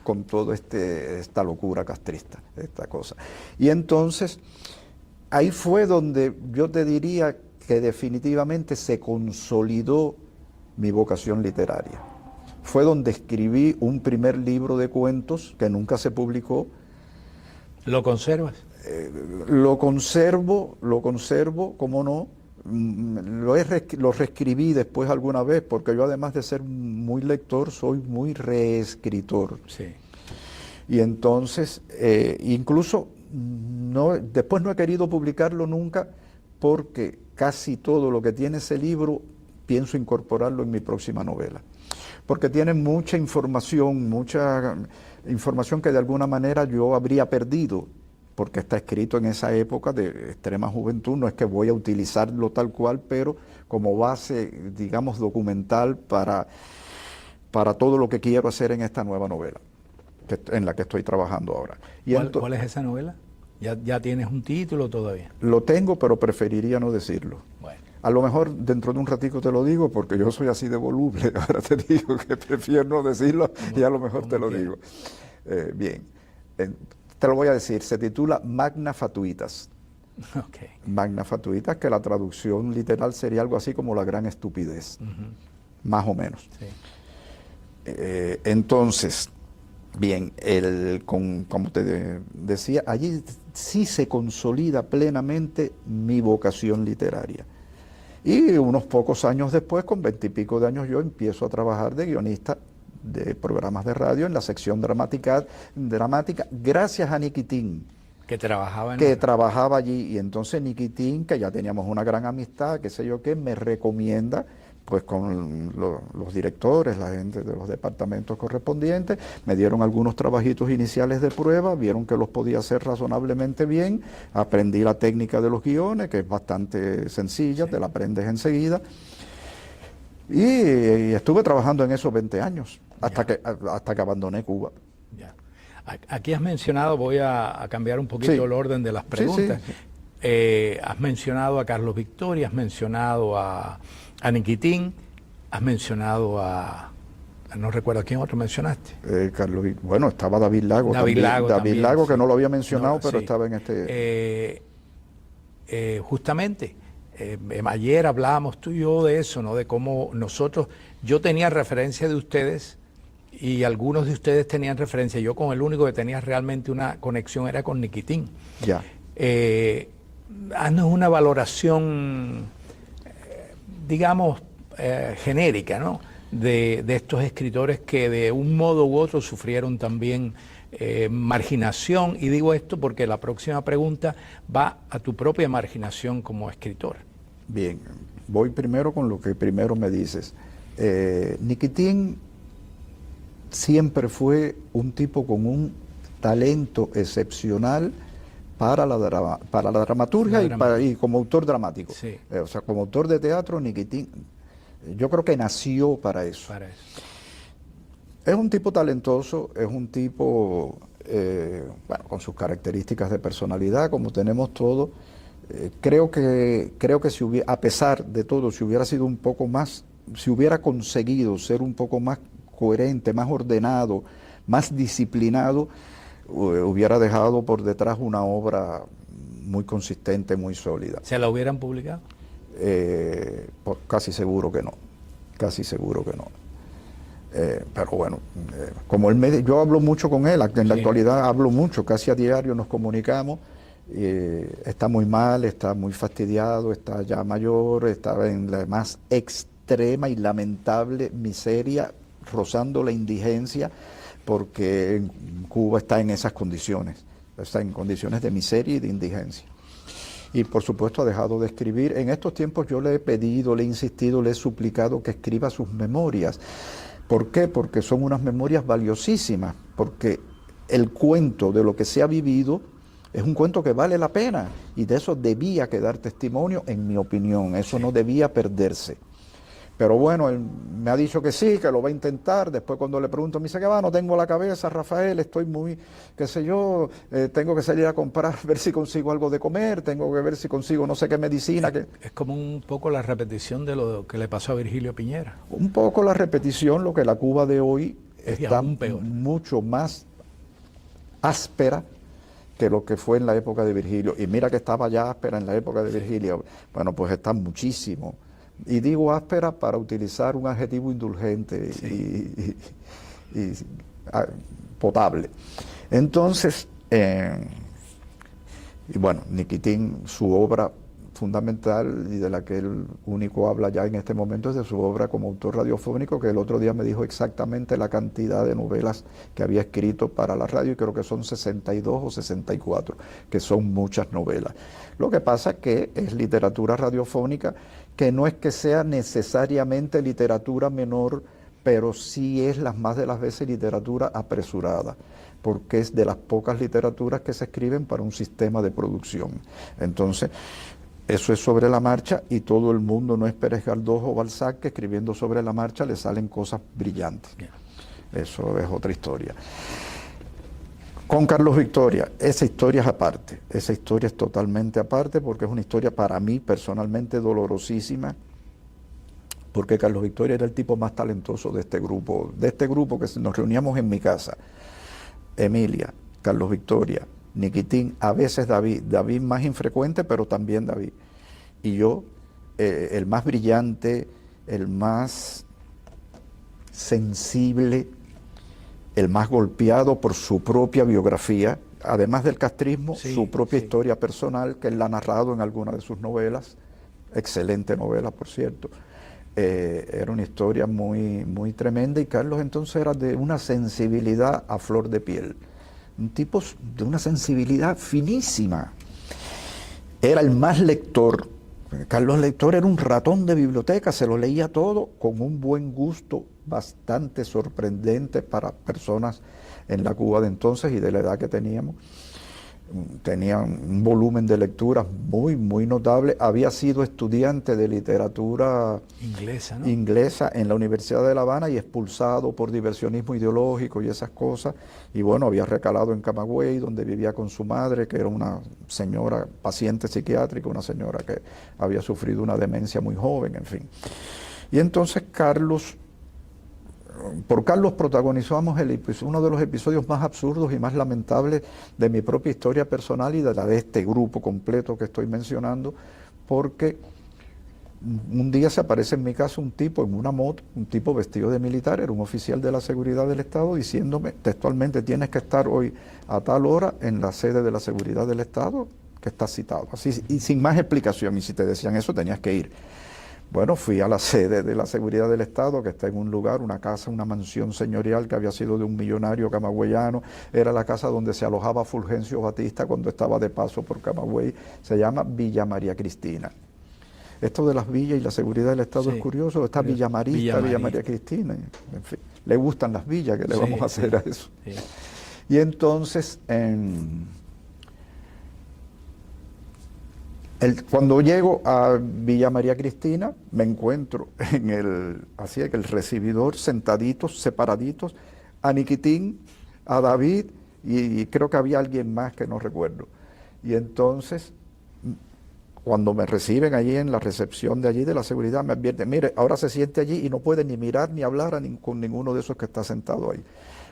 con toda esta locura castrista, esta cosa. Y entonces, ahí fue donde yo te diría que definitivamente se consolidó mi vocación literaria. Fue donde escribí un primer libro de cuentos que nunca se publicó. ¿Lo conservas? Lo conservo, cómo no. Lo reescribí después alguna vez, porque yo, además de ser muy lector, soy muy reescritor. Sí. Y entonces, incluso después no he querido publicarlo nunca, porque casi todo lo que tiene ese libro pienso incorporarlo en mi próxima novela. Porque tiene mucha información que de alguna manera yo habría perdido, porque está escrito en esa época de extrema juventud. No es que voy a utilizarlo tal cual, pero como base, digamos, documental para todo lo que quiero hacer en esta nueva novela, en la que estoy trabajando ahora. ¿Cuál es esa novela? ¿Ya tienes un título todavía? Lo tengo, pero preferiría no decirlo. Bueno. A lo mejor dentro de un ratico te lo digo, porque yo soy así de voluble. Ahora te digo que prefiero no decirlo y a lo mejor te lo digo. Bien. Te lo voy a decir, se titula Magna Fatuitas. Okay. Magna Fatuitas, que la traducción literal sería algo así como la gran estupidez, más o menos. Sí. Entonces, Bien, como te decía, allí sí se consolida plenamente mi vocación literaria. Y unos pocos años después, con 20 y pico de años, yo empiezo a trabajar de guionista de programas de radio en la sección dramática gracias a Niquitín, que trabajaba allí. Y entonces Niquitín, que ya teníamos una gran amistad, qué sé yo qué, me recomienda pues con los directores, la gente de los departamentos correspondientes, me dieron algunos trabajitos iniciales de prueba, vieron que los podía hacer razonablemente bien, aprendí la técnica de los guiones, que es bastante sencilla, te la aprendes enseguida, y estuve trabajando en esos 20 años, hasta que abandoné Cuba. Ya. Aquí has mencionado, voy a cambiar un poquito el orden de las preguntas. Has mencionado a Carlos Victoria, has mencionado a Niquitín, has mencionado no recuerdo a quién otro mencionaste. Carlos, bueno, estaba David Lago. David Lago, que sí. no lo había mencionado, No, pero sí. estaba en este... Justamente, ayer hablábamos tú y yo de eso, ¿no? De cómo yo tenía referencia de ustedes y algunos de ustedes tenían referencia. Yo con el único que tenía realmente una conexión era con Niquitín. Ya. Haznos una valoración, digamos, genérica, ¿no? De estos escritores que de un modo u otro sufrieron también marginación, y digo esto porque la próxima pregunta va a tu propia marginación como escritor. Bien, voy primero con lo que primero me dices. Niquitín siempre fue un tipo con un talento excepcional para la dramaturgia y como autor dramático. Sí. O sea, como autor de teatro, Niquitín, yo creo que nació para eso. Es un tipo talentoso, es un tipo, bueno, con sus características de personalidad, como tenemos todos. Creo que si hubiera, a pesar de todo, si hubiera sido un poco más, si hubiera conseguido ser un poco más coherente, más ordenado, más disciplinado, hubiera dejado por detrás una obra muy consistente, muy sólida. ¿Se la hubieran publicado? Casi seguro que no, casi seguro que no. Pero bueno, como yo hablo mucho con él, en la actualidad hablo mucho, casi a diario nos comunicamos. Está muy mal, está muy fastidiado, está ya mayor, está en la más extrema y lamentable miseria, rozando la indigencia, porque Cuba está en esas condiciones, está en condiciones de miseria y de indigencia. Y por supuesto ha dejado de escribir. En estos tiempos yo le he pedido, le he insistido, le he suplicado que escriba sus memorias. ¿Por qué? Porque son unas memorias valiosísimas, porque el cuento de lo que se ha vivido es un cuento que vale la pena, y de eso debía quedar testimonio, en mi opinión, eso no debía perderse. Pero bueno, él me ha dicho que sí, que lo va a intentar. Después cuando le pregunto, me dice que va, no tengo la cabeza, Rafael, estoy muy, qué sé yo, tengo que salir a comprar, ver si consigo algo de comer, tengo que ver si consigo no sé qué medicina. Es como un poco la repetición de lo que le pasó a Virgilio Piñera. Un poco la repetición, lo que la Cuba de hoy está mucho más áspera que lo que fue en la época de Virgilio. Y mira que estaba ya áspera en la época de Virgilio. Bueno, pues está muchísimo. Y digo áspera para utilizar un adjetivo indulgente y potable. Entonces, y bueno, Niquitín, su obra fundamental y de la que él único habla ya en este momento es de su obra como autor radiofónico, que el otro día me dijo exactamente la cantidad de novelas que había escrito para la radio, y creo que son 62 o 64, que son muchas novelas. Lo que pasa es que es literatura radiofónica, que no es que sea necesariamente literatura menor, pero sí es las más de las veces literatura apresurada, porque es de las pocas literaturas que se escriben para un sistema de producción. Entonces, eso es sobre la marcha, y todo el mundo no es Pérez Galdós o Balzac, que escribiendo sobre la marcha le salen cosas brillantes. Eso es otra historia. Con Carlos Victoria, esa historia es aparte, esa historia es totalmente aparte, porque es una historia para mí personalmente dolorosísima, porque Carlos Victoria era el tipo más talentoso de este grupo que nos reuníamos en mi casa. Emilia, Carlos Victoria, Niquitín, a veces David más infrecuente, pero también David. Y yo, el más brillante, el más sensible, el más golpeado por su propia biografía, además del castrismo, Sí, su propia sí. historia personal, que él ha narrado en alguna de sus novelas, excelente novela, por cierto. Era una historia muy, muy tremenda y Carlos entonces era de una sensibilidad a flor de piel, un tipo de una sensibilidad finísima. Era el más lector. Carlos Lector era un ratón de biblioteca, se lo leía todo con un buen gusto bastante sorprendente para personas en la Cuba de entonces y de la edad que teníamos. Tenía un volumen de lecturas muy, muy notable. Había sido estudiante de literatura Inglesa, ¿no? inglesa en la Universidad de La Habana y expulsado por diversionismo ideológico y esas cosas. Y bueno, había recalado en Camagüey, donde vivía con su madre, que era una señora paciente psiquiátrica, una señora que había sufrido una demencia muy joven, en fin. Y entonces por Carlos protagonizamos uno de los episodios más absurdos y más lamentables de mi propia historia personal y de la de este grupo completo que estoy mencionando, porque un día se aparece en mi casa un tipo en una moto, un tipo vestido de militar, era un oficial de la seguridad del Estado, diciéndome textualmente: tienes que estar hoy a tal hora en la sede de la seguridad del Estado que está citado, así, y sin más explicación, y si te decían eso tenías que ir. Bueno, fui a la sede de la seguridad del Estado, que está en un lugar, una casa, una mansión señorial que había sido de un millonario camagüeyano. Era la casa donde se alojaba Fulgencio Batista cuando estaba de paso por Camagüey. Se llama Villa María Cristina. Esto de las villas y la seguridad del Estado Sí, es curioso. Está curioso. Villa Marista, Villa Marista. María Cristina. En fin, le gustan las villas, ¿qué le Sí, vamos a hacer sí, a eso? sí. Y entonces, cuando llego a Villa María Cristina, me encuentro así que el recibidor, sentaditos, separaditos, a Niquitín, a David, y creo que había alguien más que no recuerdo. Y entonces, cuando me reciben allí en la recepción de allí de la seguridad, me advierten: mire, ahora se siente allí y no puede ni mirar ni hablar con ninguno de esos que está sentado ahí.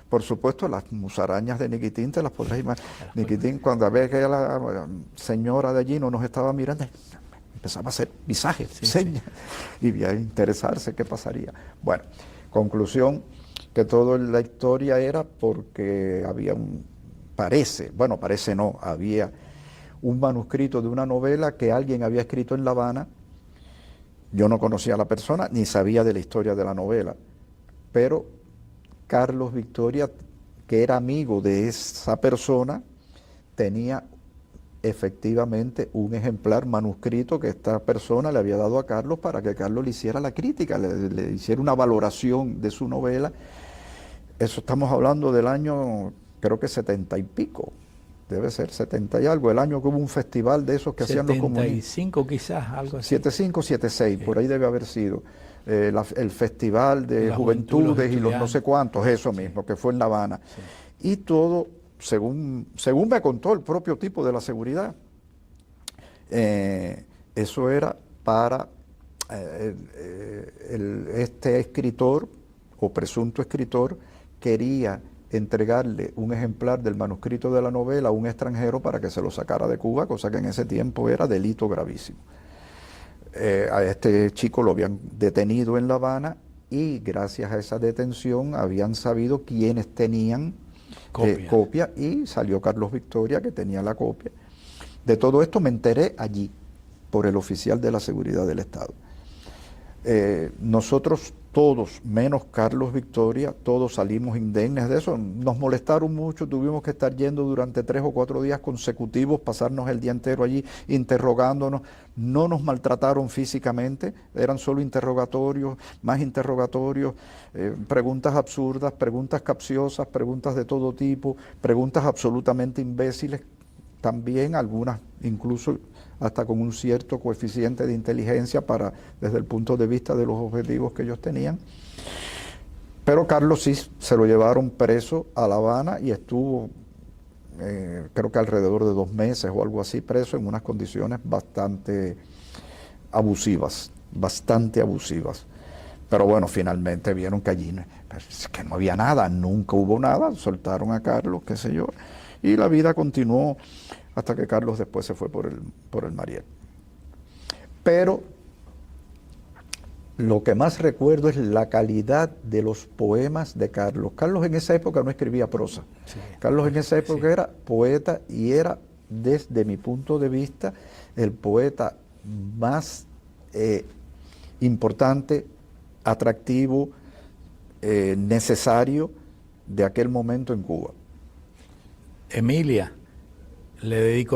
Por supuesto, las musarañas de Niquitín te las podrás imaginar. Niquitín, cuando ve que la señora de allí no nos estaba mirando, empezaba a hacer visajes, señas, y a interesarse qué pasaría. Bueno, conclusión, que toda la historia era porque había parece no, había un manuscrito de una novela que alguien había escrito en La Habana. Yo no conocía a la persona ni sabía de la historia de la novela, pero Carlos Victoria, que era amigo de esa persona, tenía efectivamente un ejemplar manuscrito que esta persona le había dado a Carlos para que Carlos le hiciera la crítica, le hiciera una valoración de su novela. Eso estamos hablando del año, creo que 70 y pico, debe ser 70 y algo, el año que hubo un festival de esos que hacían los comunistas. 75 quizás, algo así. 75, 76, sí. Por ahí debe haber sido. El Festival de Juventudes y los no sé cuántos, eso mismo, que fue en La Habana. Sí. Y todo, según me contó el propio tipo de la seguridad, eso era para este escritor o presunto escritor quería entregarle un ejemplar del manuscrito de la novela a un extranjero para que se lo sacara de Cuba, cosa que en ese tiempo era delito gravísimo. A este chico lo habían detenido en La Habana y gracias a esa detención habían sabido quiénes tenían copia y salió Carlos Victoria, que tenía la copia. De todo esto me enteré allí por el oficial de la seguridad del Estado. Nosotros todos, menos Carlos Victoria, todos salimos indemnes de eso. Nos molestaron mucho, tuvimos que estar yendo durante 3 o 4 días consecutivos, pasarnos el día entero allí interrogándonos. No nos maltrataron físicamente, eran solo interrogatorios, más interrogatorios, preguntas absurdas, preguntas capciosas, preguntas de todo tipo, preguntas absolutamente imbéciles, también algunas incluso hasta con un cierto coeficiente de inteligencia desde el punto de vista de los objetivos que ellos tenían. Pero Carlos sí se lo llevaron preso a La Habana y estuvo, creo que alrededor de 2 meses o algo así, preso en unas condiciones bastante abusivas. Pero bueno, finalmente vieron que allí que no había nada, nunca hubo nada, soltaron a Carlos, qué sé yo, y la vida continuó hasta que Carlos después se fue por el Mariel. Pero lo que más recuerdo es la calidad de los poemas de Carlos. Carlos en esa época no escribía prosa. Sí. Carlos en esa época era poeta y era, desde mi punto de vista, el poeta más importante, atractivo, necesario de aquel momento en Cuba. Emilia,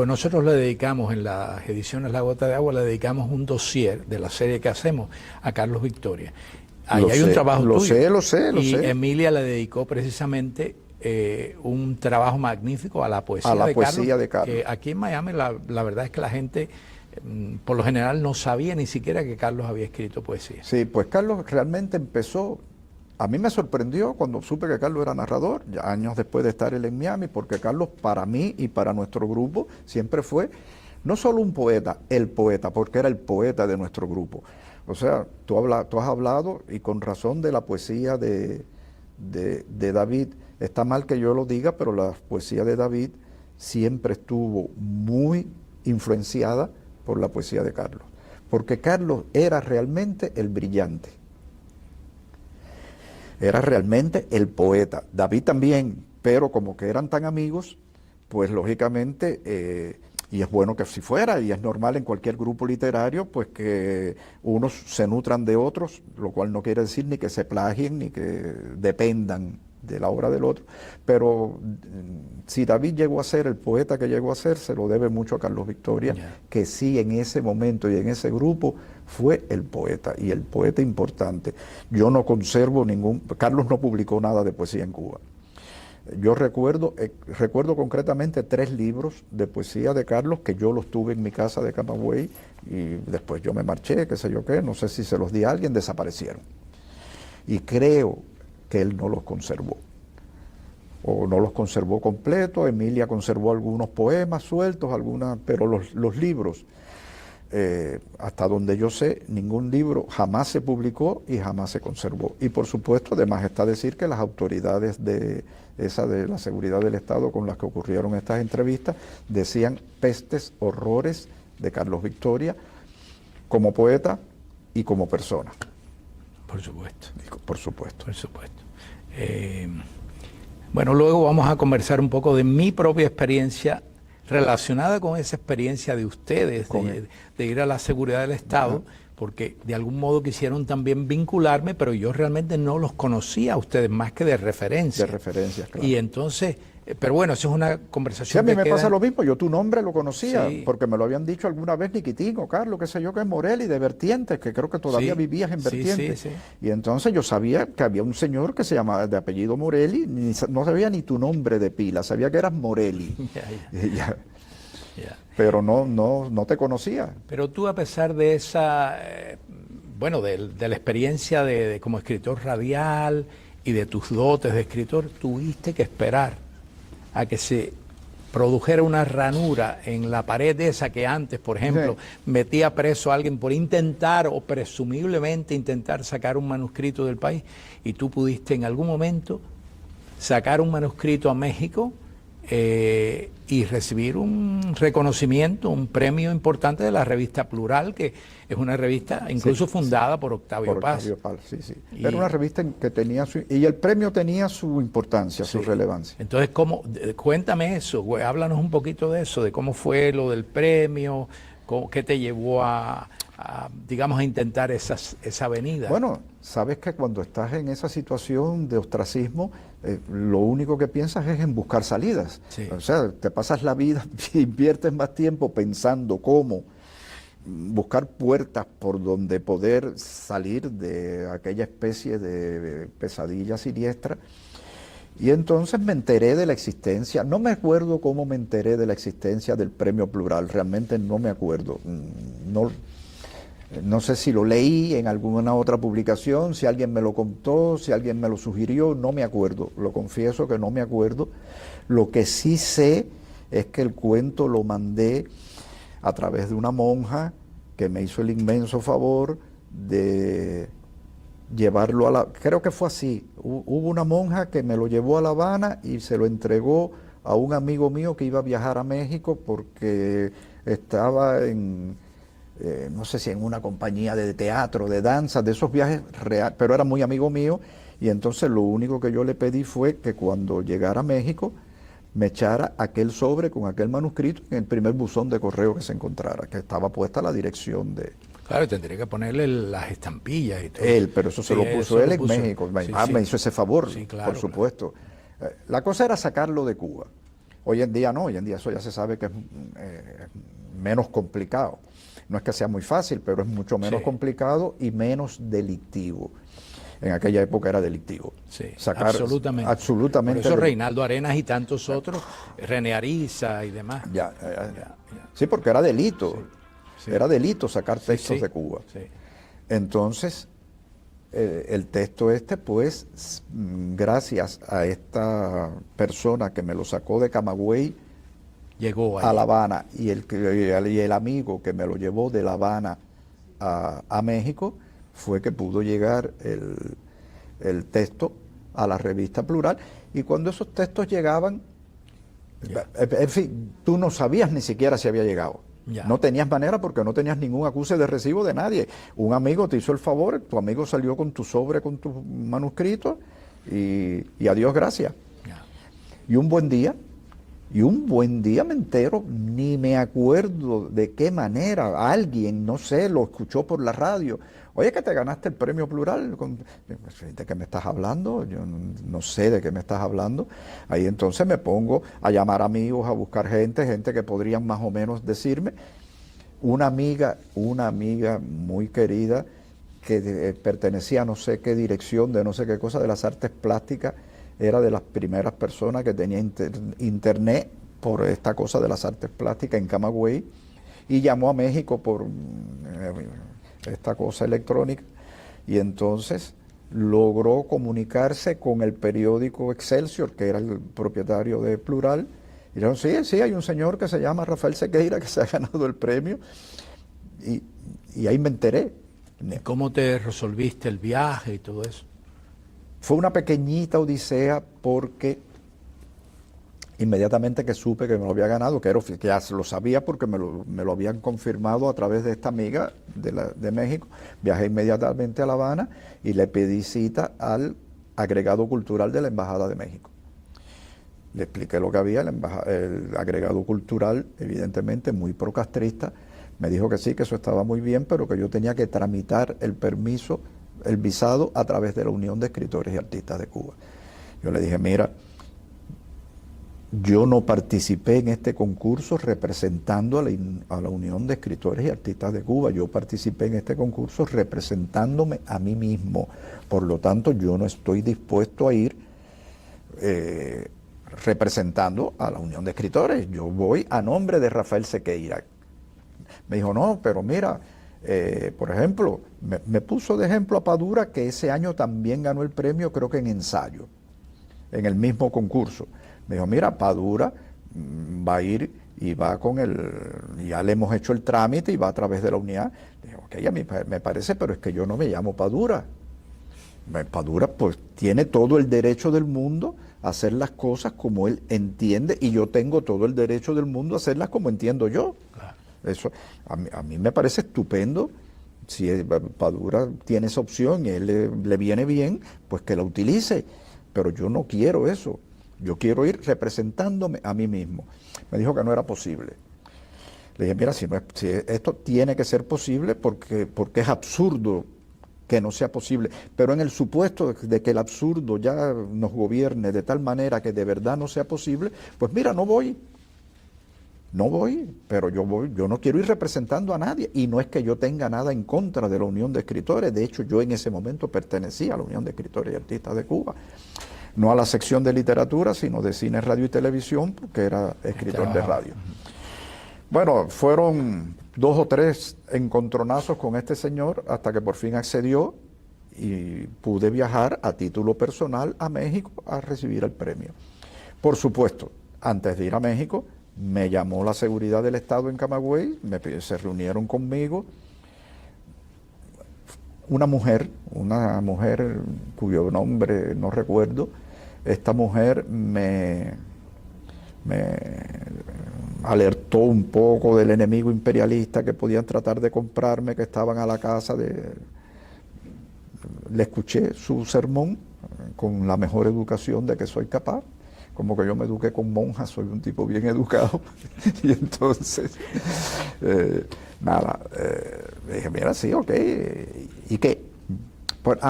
nosotros le dedicamos en las ediciones La Gota de Agua, le dedicamos un dossier de la serie que hacemos a Carlos Victoria. Ahí hay un trabajo tuyo. Lo sé. Emilia le dedicó precisamente un trabajo magnífico a la poesía, de Carlos. Aquí en Miami la verdad es que la gente por lo general no sabía ni siquiera que Carlos había escrito poesía. Sí, pues Carlos realmente empezó. A mí me sorprendió cuando supe que Carlos era narrador, ya años después de estar él en Miami, porque Carlos para mí y para nuestro grupo siempre fue no solo un poeta, el poeta, porque era el poeta de nuestro grupo. O sea, tú has hablado, y con razón, de la poesía de David. Está mal que yo lo diga, pero la poesía de David siempre estuvo muy influenciada por la poesía de Carlos, porque Carlos era realmente el brillante. Era realmente el poeta. David también, pero como que eran tan amigos, pues lógicamente, y es bueno que así fuera, y es normal en cualquier grupo literario, pues que unos se nutran de otros, lo cual no quiere decir ni que se plagien, ni que dependan de la obra del otro. Pero si David llegó a ser el poeta que llegó a ser, se lo debe mucho a Carlos Victoria, que sí en ese momento y en ese grupo fue el poeta, y el poeta importante. Yo no conservo Carlos no publicó nada de poesía en Cuba. Yo recuerdo concretamente 3 libros de poesía de Carlos que yo los tuve en mi casa de Camagüey, y después yo me marché, qué sé yo qué, no sé si se los di a alguien, desaparecieron. Y creo que él no los conservó, o no los conservó completo. Emilia conservó algunos poemas sueltos, pero los libros, hasta donde yo sé, ningún libro jamás se publicó y jamás se conservó. Y por supuesto, además está decir que las autoridades de la seguridad del Estado con las que ocurrieron estas entrevistas decían pestes, horrores de Carlos Victoria como poeta y como persona. Por supuesto. Por supuesto. Por supuesto. Bueno, luego vamos a conversar un poco de mi propia experiencia relacionada con esa experiencia de ustedes, de ir a la seguridad del Estado, porque de algún modo quisieron también vincularme, pero yo realmente no los conocía a ustedes más que de referencia. De referencias, claro. Y entonces, pero bueno, eso es una conversación. Sí, a mí me pasa lo mismo, yo tu nombre lo conocía, sí, porque me lo habían dicho alguna vez Niquitín o Carlos, qué sé yo, que es Morelli, de Vertientes, que creo que todavía vivías en Vertientes. Sí. Y entonces yo sabía que había un señor que se llamaba de apellido Morelli, no sabía ni tu nombre de pila, sabía que eras Morelli. Pero no te conocía. Pero tú, a pesar de esa, bueno, de la experiencia como escritor radial y de tus dotes de escritor, tuviste que esperar a que se produjera una ranura en la pared esa que antes, por ejemplo, metía preso a alguien por intentar o presumiblemente intentar sacar un manuscrito del país, y tú pudiste en algún momento sacar un manuscrito a México y recibir un reconocimiento, un premio importante de la revista Plural, que es una revista incluso fundada por Octavio Paz. Sí. Era una revista que tenía y el premio tenía su importancia, su relevancia. Entonces, cuéntame eso, háblanos un poquito de eso, de cómo fue lo del premio, qué te llevó digamos, a intentar esa avenida. Bueno, sabes que cuando estás en esa situación de ostracismo, lo único que piensas es en buscar salidas. Sí. O sea, te pasas la vida, inviertes más tiempo pensando cómo buscar puertas por donde poder salir de aquella especie de pesadilla siniestra. Y entonces me enteré de la existencia, no me acuerdo cómo me enteré de la existencia del Premio Plural, realmente no me acuerdo. No sé si lo leí en alguna otra publicación, si alguien me lo contó, si alguien me lo sugirió, no me acuerdo, lo confieso que no me acuerdo. Lo que sí sé es que el cuento lo mandé a través de una monja que me hizo el inmenso favor de llevarlo creo que fue así, hubo una monja que me lo llevó a La Habana y se lo entregó a un amigo mío que iba a viajar a México porque estaba no sé si en una compañía de teatro, de danza, de esos viajes reales, pero era muy amigo mío, y entonces lo único que yo le pedí fue que cuando llegara a México me echara aquel sobre con aquel manuscrito en el primer buzón de correo que se encontrara, que estaba puesta la dirección de Claro, tendría que ponerle las estampillas y todo. él, pero eso se Sí, lo puso eso él lo en puso. México. Sí, Me sí. hizo ese favor, Sí, claro, por supuesto. La cosa era sacarlo de Cuba. Hoy en día no, hoy en día eso ya se sabe que es menos complicado. No es que sea muy fácil, pero es mucho menos Sí. complicado y menos delictivo. En aquella época era delictivo. Sí, Sacar absolutamente. absolutamente Por eso de- Reinaldo Arenas y tantos otros, René Ariza y demás. ya, Ya. sí, porque era delito. Sí. Era delito sacar Sí, textos sí. de Cuba. Sí. Entonces, el texto pues, gracias a esta persona que me lo sacó de Camagüey Llegó a ahí. La Habana y el amigo que me lo llevó de La Habana a México, fue que pudo llegar el texto a la revista Plural. Y cuando esos textos llegaban, en fin, tú no sabías ni siquiera si había llegado. Ya. No tenías manera porque no tenías ningún acuse de recibo de nadie. Un amigo te hizo el favor, tu amigo salió con tu sobre, con tu manuscrito y adiós, gracias. Ya. Y un buen día me entero, ni me acuerdo de qué manera, alguien, no sé, lo escuchó por la radio. Oye, que te ganaste el premio Plural. ¿De qué me estás hablando? Yo no sé de qué me estás hablando. Ahí entonces me pongo a llamar amigos, a buscar gente que podrían más o menos decirme. Una amiga muy querida que pertenecía a no sé qué dirección, de no sé qué cosa, de las artes plásticas, era de las primeras personas que tenía internet por esta cosa de las artes plásticas en Camagüey, y llamó a México por esta cosa electrónica, y entonces logró comunicarse con el periódico Excelsior, que era el propietario de Plural, y dijeron, sí, hay un señor que se llama Rafael Sequeira que se ha ganado el premio, y ahí me enteré. ¿Y cómo te resolviste el viaje y todo eso? Fue una pequeñita odisea porque inmediatamente que supe que me lo había ganado, que ya lo sabía porque me lo habían confirmado a través de esta amiga de México, viajé inmediatamente a La Habana y le pedí cita al agregado cultural de la Embajada de México. Le expliqué lo que había, el agregado cultural, evidentemente muy procastrista, me dijo que sí, que eso estaba muy bien, pero que yo tenía que tramitar el permiso, el visado, a través de la Unión de Escritores y Artistas de Cuba. Yo le dije, mira, yo no participé en este concurso representando a la Unión de Escritores y Artistas de Cuba, yo participé en este concurso representándome a mí mismo, por lo tanto yo no estoy dispuesto a ir representando a la Unión de Escritores, yo voy a nombre de Rafael Sequeira. Me dijo, no, pero mira, por ejemplo, me puso de ejemplo a Padura, que ese año también ganó el premio, creo que en ensayo, en el mismo concurso. Me dijo, mira, Padura va a ir y va con ya le hemos hecho el trámite y va a través de la unidad. Le dije, ok, a mí me parece, pero es que yo no me llamo Padura. Padura pues tiene todo el derecho del mundo a hacer las cosas como él entiende, y yo tengo todo el derecho del mundo a hacerlas como entiendo yo. Claro. Eso a mí me parece estupendo. Si Padura tiene esa opción y a él le viene bien, pues que la utilice. Pero yo no quiero eso. Yo quiero ir representándome a mí mismo. Me dijo que no era posible. Le dije, mira, si esto tiene que ser posible porque es absurdo que no sea posible. Pero en el supuesto de que el absurdo ya nos gobierne de tal manera que de verdad no sea posible, pues mira, no voy. No voy, pero yo no quiero ir representando a nadie. Y no es que yo tenga nada en contra de la Unión de Escritores. De hecho, yo en ese momento pertenecía a la Unión de Escritores y Artistas de Cuba. No a la sección de literatura, sino de cine, radio y televisión, porque era escritor de radio. Bueno, fueron 2 o 3 encontronazos con este señor hasta que por fin accedió y pude viajar a título personal a México a recibir el premio. Por supuesto, antes de ir a México, me llamó la seguridad del Estado en Camagüey, se reunieron conmigo. Una mujer cuyo nombre no recuerdo, esta mujer me alertó un poco del enemigo imperialista que podían tratar de comprarme, que estaban a la casa de... Le escuché su sermón con la mejor educación de que soy capaz, como que yo me eduqué con monjas, soy un tipo bien educado. Y entonces, dije, mira, sí, ok, ¿y qué?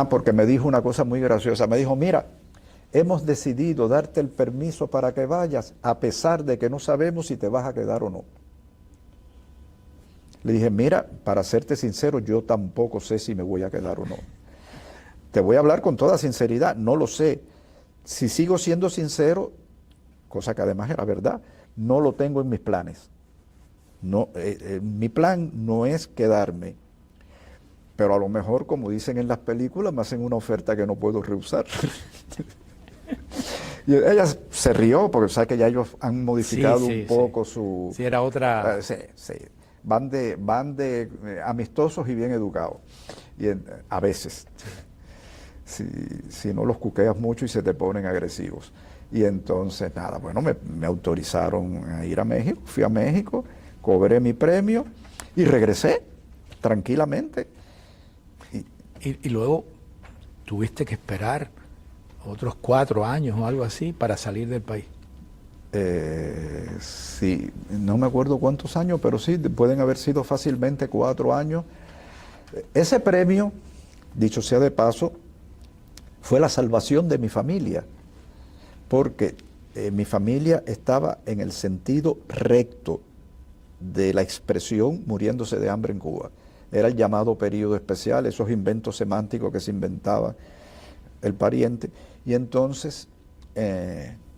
Porque me dijo una cosa muy graciosa, me dijo, mira, hemos decidido darte el permiso para que vayas, a pesar de que no sabemos si te vas a quedar o no. Le dije, mira, para serte sincero, yo tampoco sé si me voy a quedar o no. Te voy a hablar con toda sinceridad, no lo sé. Si sigo siendo sincero, cosa que además era verdad, no lo tengo en mis planes. No, mi plan no es quedarme, pero a lo mejor, como dicen en las películas, me hacen una oferta que no puedo rehusar. Y ella se rió porque sabe que ya ellos han modificado un poco su... Sí, era otra... sí. Van de amistosos y bien educados. Y a veces... Si no los cuqueas mucho y se te ponen agresivos. Y entonces, nada, bueno, me autorizaron a ir a México, fui a México, cobré mi premio y regresé tranquilamente. Y luego tuviste que esperar otros 4 años o algo así para salir del país. Sí, no me acuerdo cuántos años, pero sí, pueden haber sido fácilmente 4 años. Ese premio, dicho sea de paso, fue la salvación de mi familia, porque mi familia estaba en el sentido recto de la expresión muriéndose de hambre en Cuba. Era el llamado periodo especial, esos inventos semánticos que se inventaba el pariente. Y entonces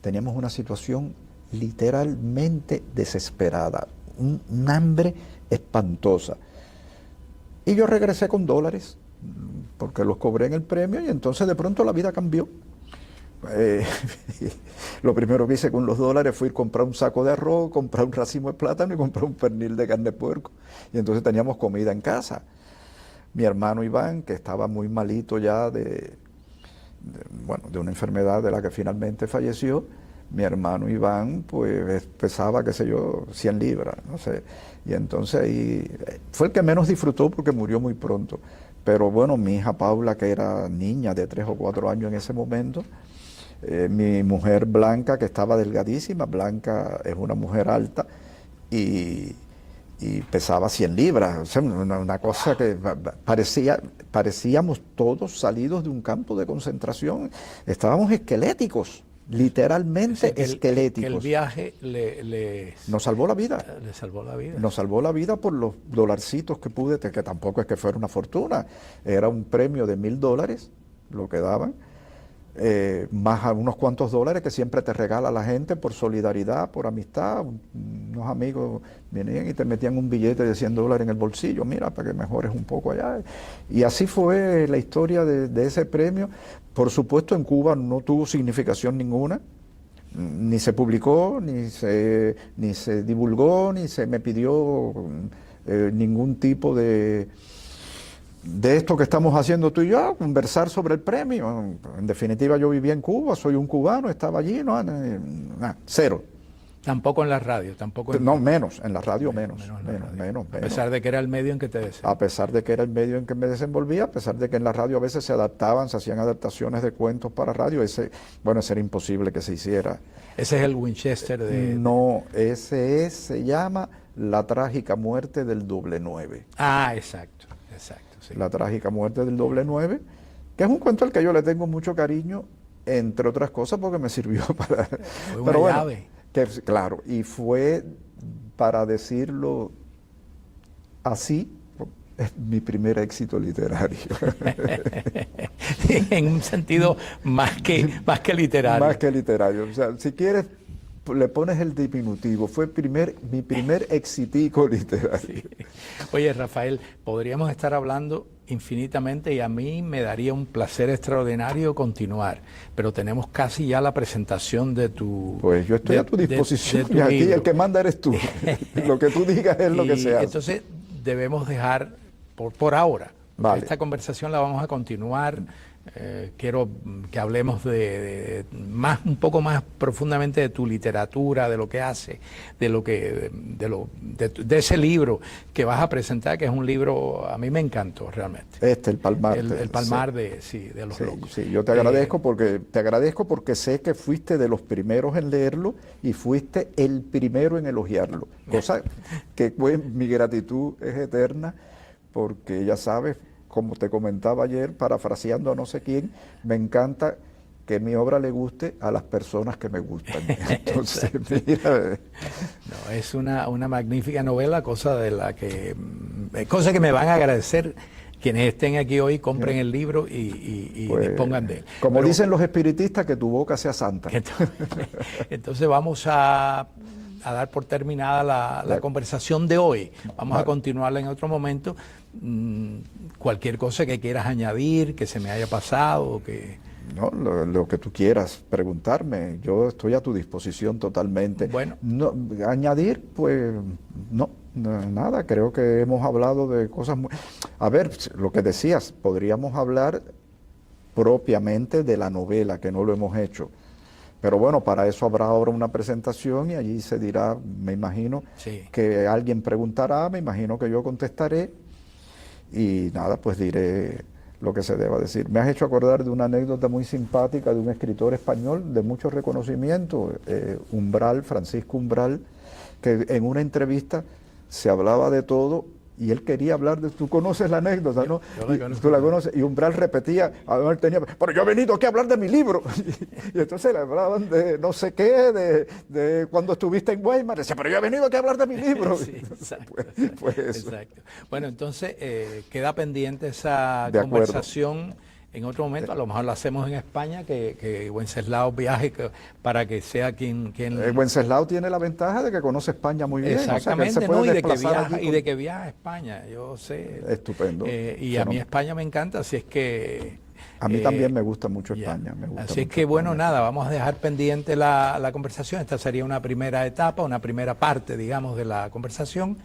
teníamos una situación literalmente desesperada, un hambre espantosa. Y yo regresé con dólares, porque los cobré en el premio, y entonces de pronto la vida cambió. Lo primero que hice con los dólares fue ir a comprar un saco de arroz, comprar un racimo de plátano y comprar un pernil de carne de puerco. Y entonces teníamos comida en casa. Mi hermano Iván, que estaba muy malito ya de una enfermedad de la que finalmente falleció, mi hermano Iván pues pesaba, qué sé yo, 100 libras, no sé. Y entonces ahí fue el que menos disfrutó porque murió muy pronto. Pero bueno, mi hija Paula, que era niña de 3 o 4 años en ese momento, mi mujer Blanca, que estaba delgadísima, Blanca es una mujer alta y pesaba 100 libras, o sea, una cosa que parecíamos todos salidos de un campo de concentración, estábamos esqueléticos. Literalmente esqueléticos. El viaje nos salvó la vida. Le salvó la vida. Nos salvó la vida por los dolarcitos que pude, que tampoco es que fuera una fortuna. Era un premio de $1000, lo que daban, más a unos cuantos dólares que siempre te regala la gente por solidaridad, por amistad. Unos amigos venían y te metían un billete de $100 en el bolsillo, mira, para que mejores un poco allá. Y así fue la historia de ese premio. Por supuesto, en Cuba no tuvo significación ninguna, ni se publicó, ni se divulgó, ni se me pidió ningún tipo de esto que estamos haciendo tú y yo, conversar sobre el premio. En definitiva, yo vivía en Cuba, soy un cubano, estaba allí, cero. Tampoco en la radio, tampoco en... No, menos, en la radio menos. A pesar de que era el medio en que te desenvolvías. A pesar de que era el medio en que me desenvolvía, a pesar de que en la radio a veces se hacían adaptaciones de cuentos para radio, ese era imposible que se hiciera. Ese es el Winchester de... No, se llama La trágica muerte del doble 9. Ah, exacto. Sí. La trágica muerte del doble 9, que es un cuento al que yo le tengo mucho cariño, entre otras cosas porque me sirvió para... Fue una llave. Claro, y fue, para decirlo así, es mi primer éxito literario. En un sentido más que literario. Más que literario. O sea, si quieres, le pones el diminutivo. Fue mi primer exitico literario. Sí. Oye, Rafael, podríamos estar hablando infinitamente y a mí me daría un placer extraordinario continuar, pero tenemos casi ya la presentación de tu... Pues yo estoy a tu disposición y aquí el que manda eres tú. Lo que tú digas es lo que se hace. Entonces debemos dejar por ahora. Vale. Esta conversación la vamos a continuar Quiero que hablemos un poco más profundamente de tu literatura, de lo que hace, de ese libro que vas a presentar, que es un libro, a mí me encantó realmente. El Palmar. El Palmar sí. de los sí, locos. Sí, yo te agradezco porque sé que fuiste de los primeros en leerlo y fuiste el primero en elogiarlo. Cosa que pues, mi gratitud es eterna, porque ya sabes, como te comentaba ayer, parafraseando a no sé quién, me encanta que mi obra le guste a las personas que me gustan. Entonces, mira. No, es una magnífica novela, cosa que me van a agradecer quienes estén aquí hoy, compren el libro y Pues, dispongan de él. Como dicen los espiritistas, que tu boca sea santa. Entonces vamos a dar por terminada la conversación de hoy. Vamos a continuarla en otro momento. Cualquier cosa que quieras añadir, que se me haya pasado, que... No, lo que tú quieras preguntarme, yo estoy a tu disposición totalmente. Bueno. No, añadir, pues, nada, creo que hemos hablado de cosas muy... A ver, lo que decías, podríamos hablar propiamente de la novela, que no lo hemos hecho. Pero bueno, para eso habrá ahora una presentación y allí se dirá, me imagino, sí, que alguien preguntará, me imagino que yo contestaré y nada, pues diré lo que se deba decir. Me has hecho acordar de una anécdota muy simpática de un escritor español de mucho reconocimiento, Umbral, Francisco Umbral, que en una entrevista se hablaba de todo y él quería hablar de... Tú conoces la anécdota, ¿no? Yo la conozco. Tú la conoces. Y Umbral repetía, además él tenía, pero yo he venido aquí a hablar de mi libro. Y entonces le hablaban de no sé qué, de cuando estuviste en Weimar. Decía, pero yo he venido aquí a hablar de mi libro. Sí, exacto, pues exacto. Bueno, entonces queda pendiente esa De acuerdo. conversación. En otro momento, a lo mejor lo hacemos en España, que Wenceslao viaje para que sea quien... Wenceslao tiene la ventaja de que conoce España muy bien. Exactamente, o sea, que él se puede y desplazar de que viaja a España, yo sé. Estupendo. Y a mí España me encanta, así es que... A mí también me gusta mucho España. Yeah. Me gusta así es mucho que bueno, España. nada, vamos a dejar pendiente la conversación. Esta sería una primera etapa, una primera parte, digamos, de la conversación.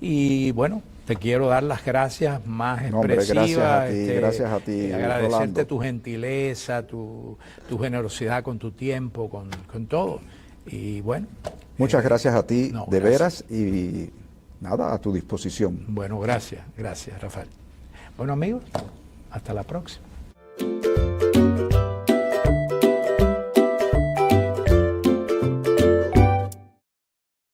Y bueno, te quiero dar las gracias más expresivas. Gracias a ti, agradecerte Rolando. tu gentileza, tu generosidad con tu tiempo, con todo. Y bueno. Muchas gracias a ti, de gracias. veras, y nada, a tu disposición. Bueno, gracias, Rafael. Bueno, amigos, hasta la próxima.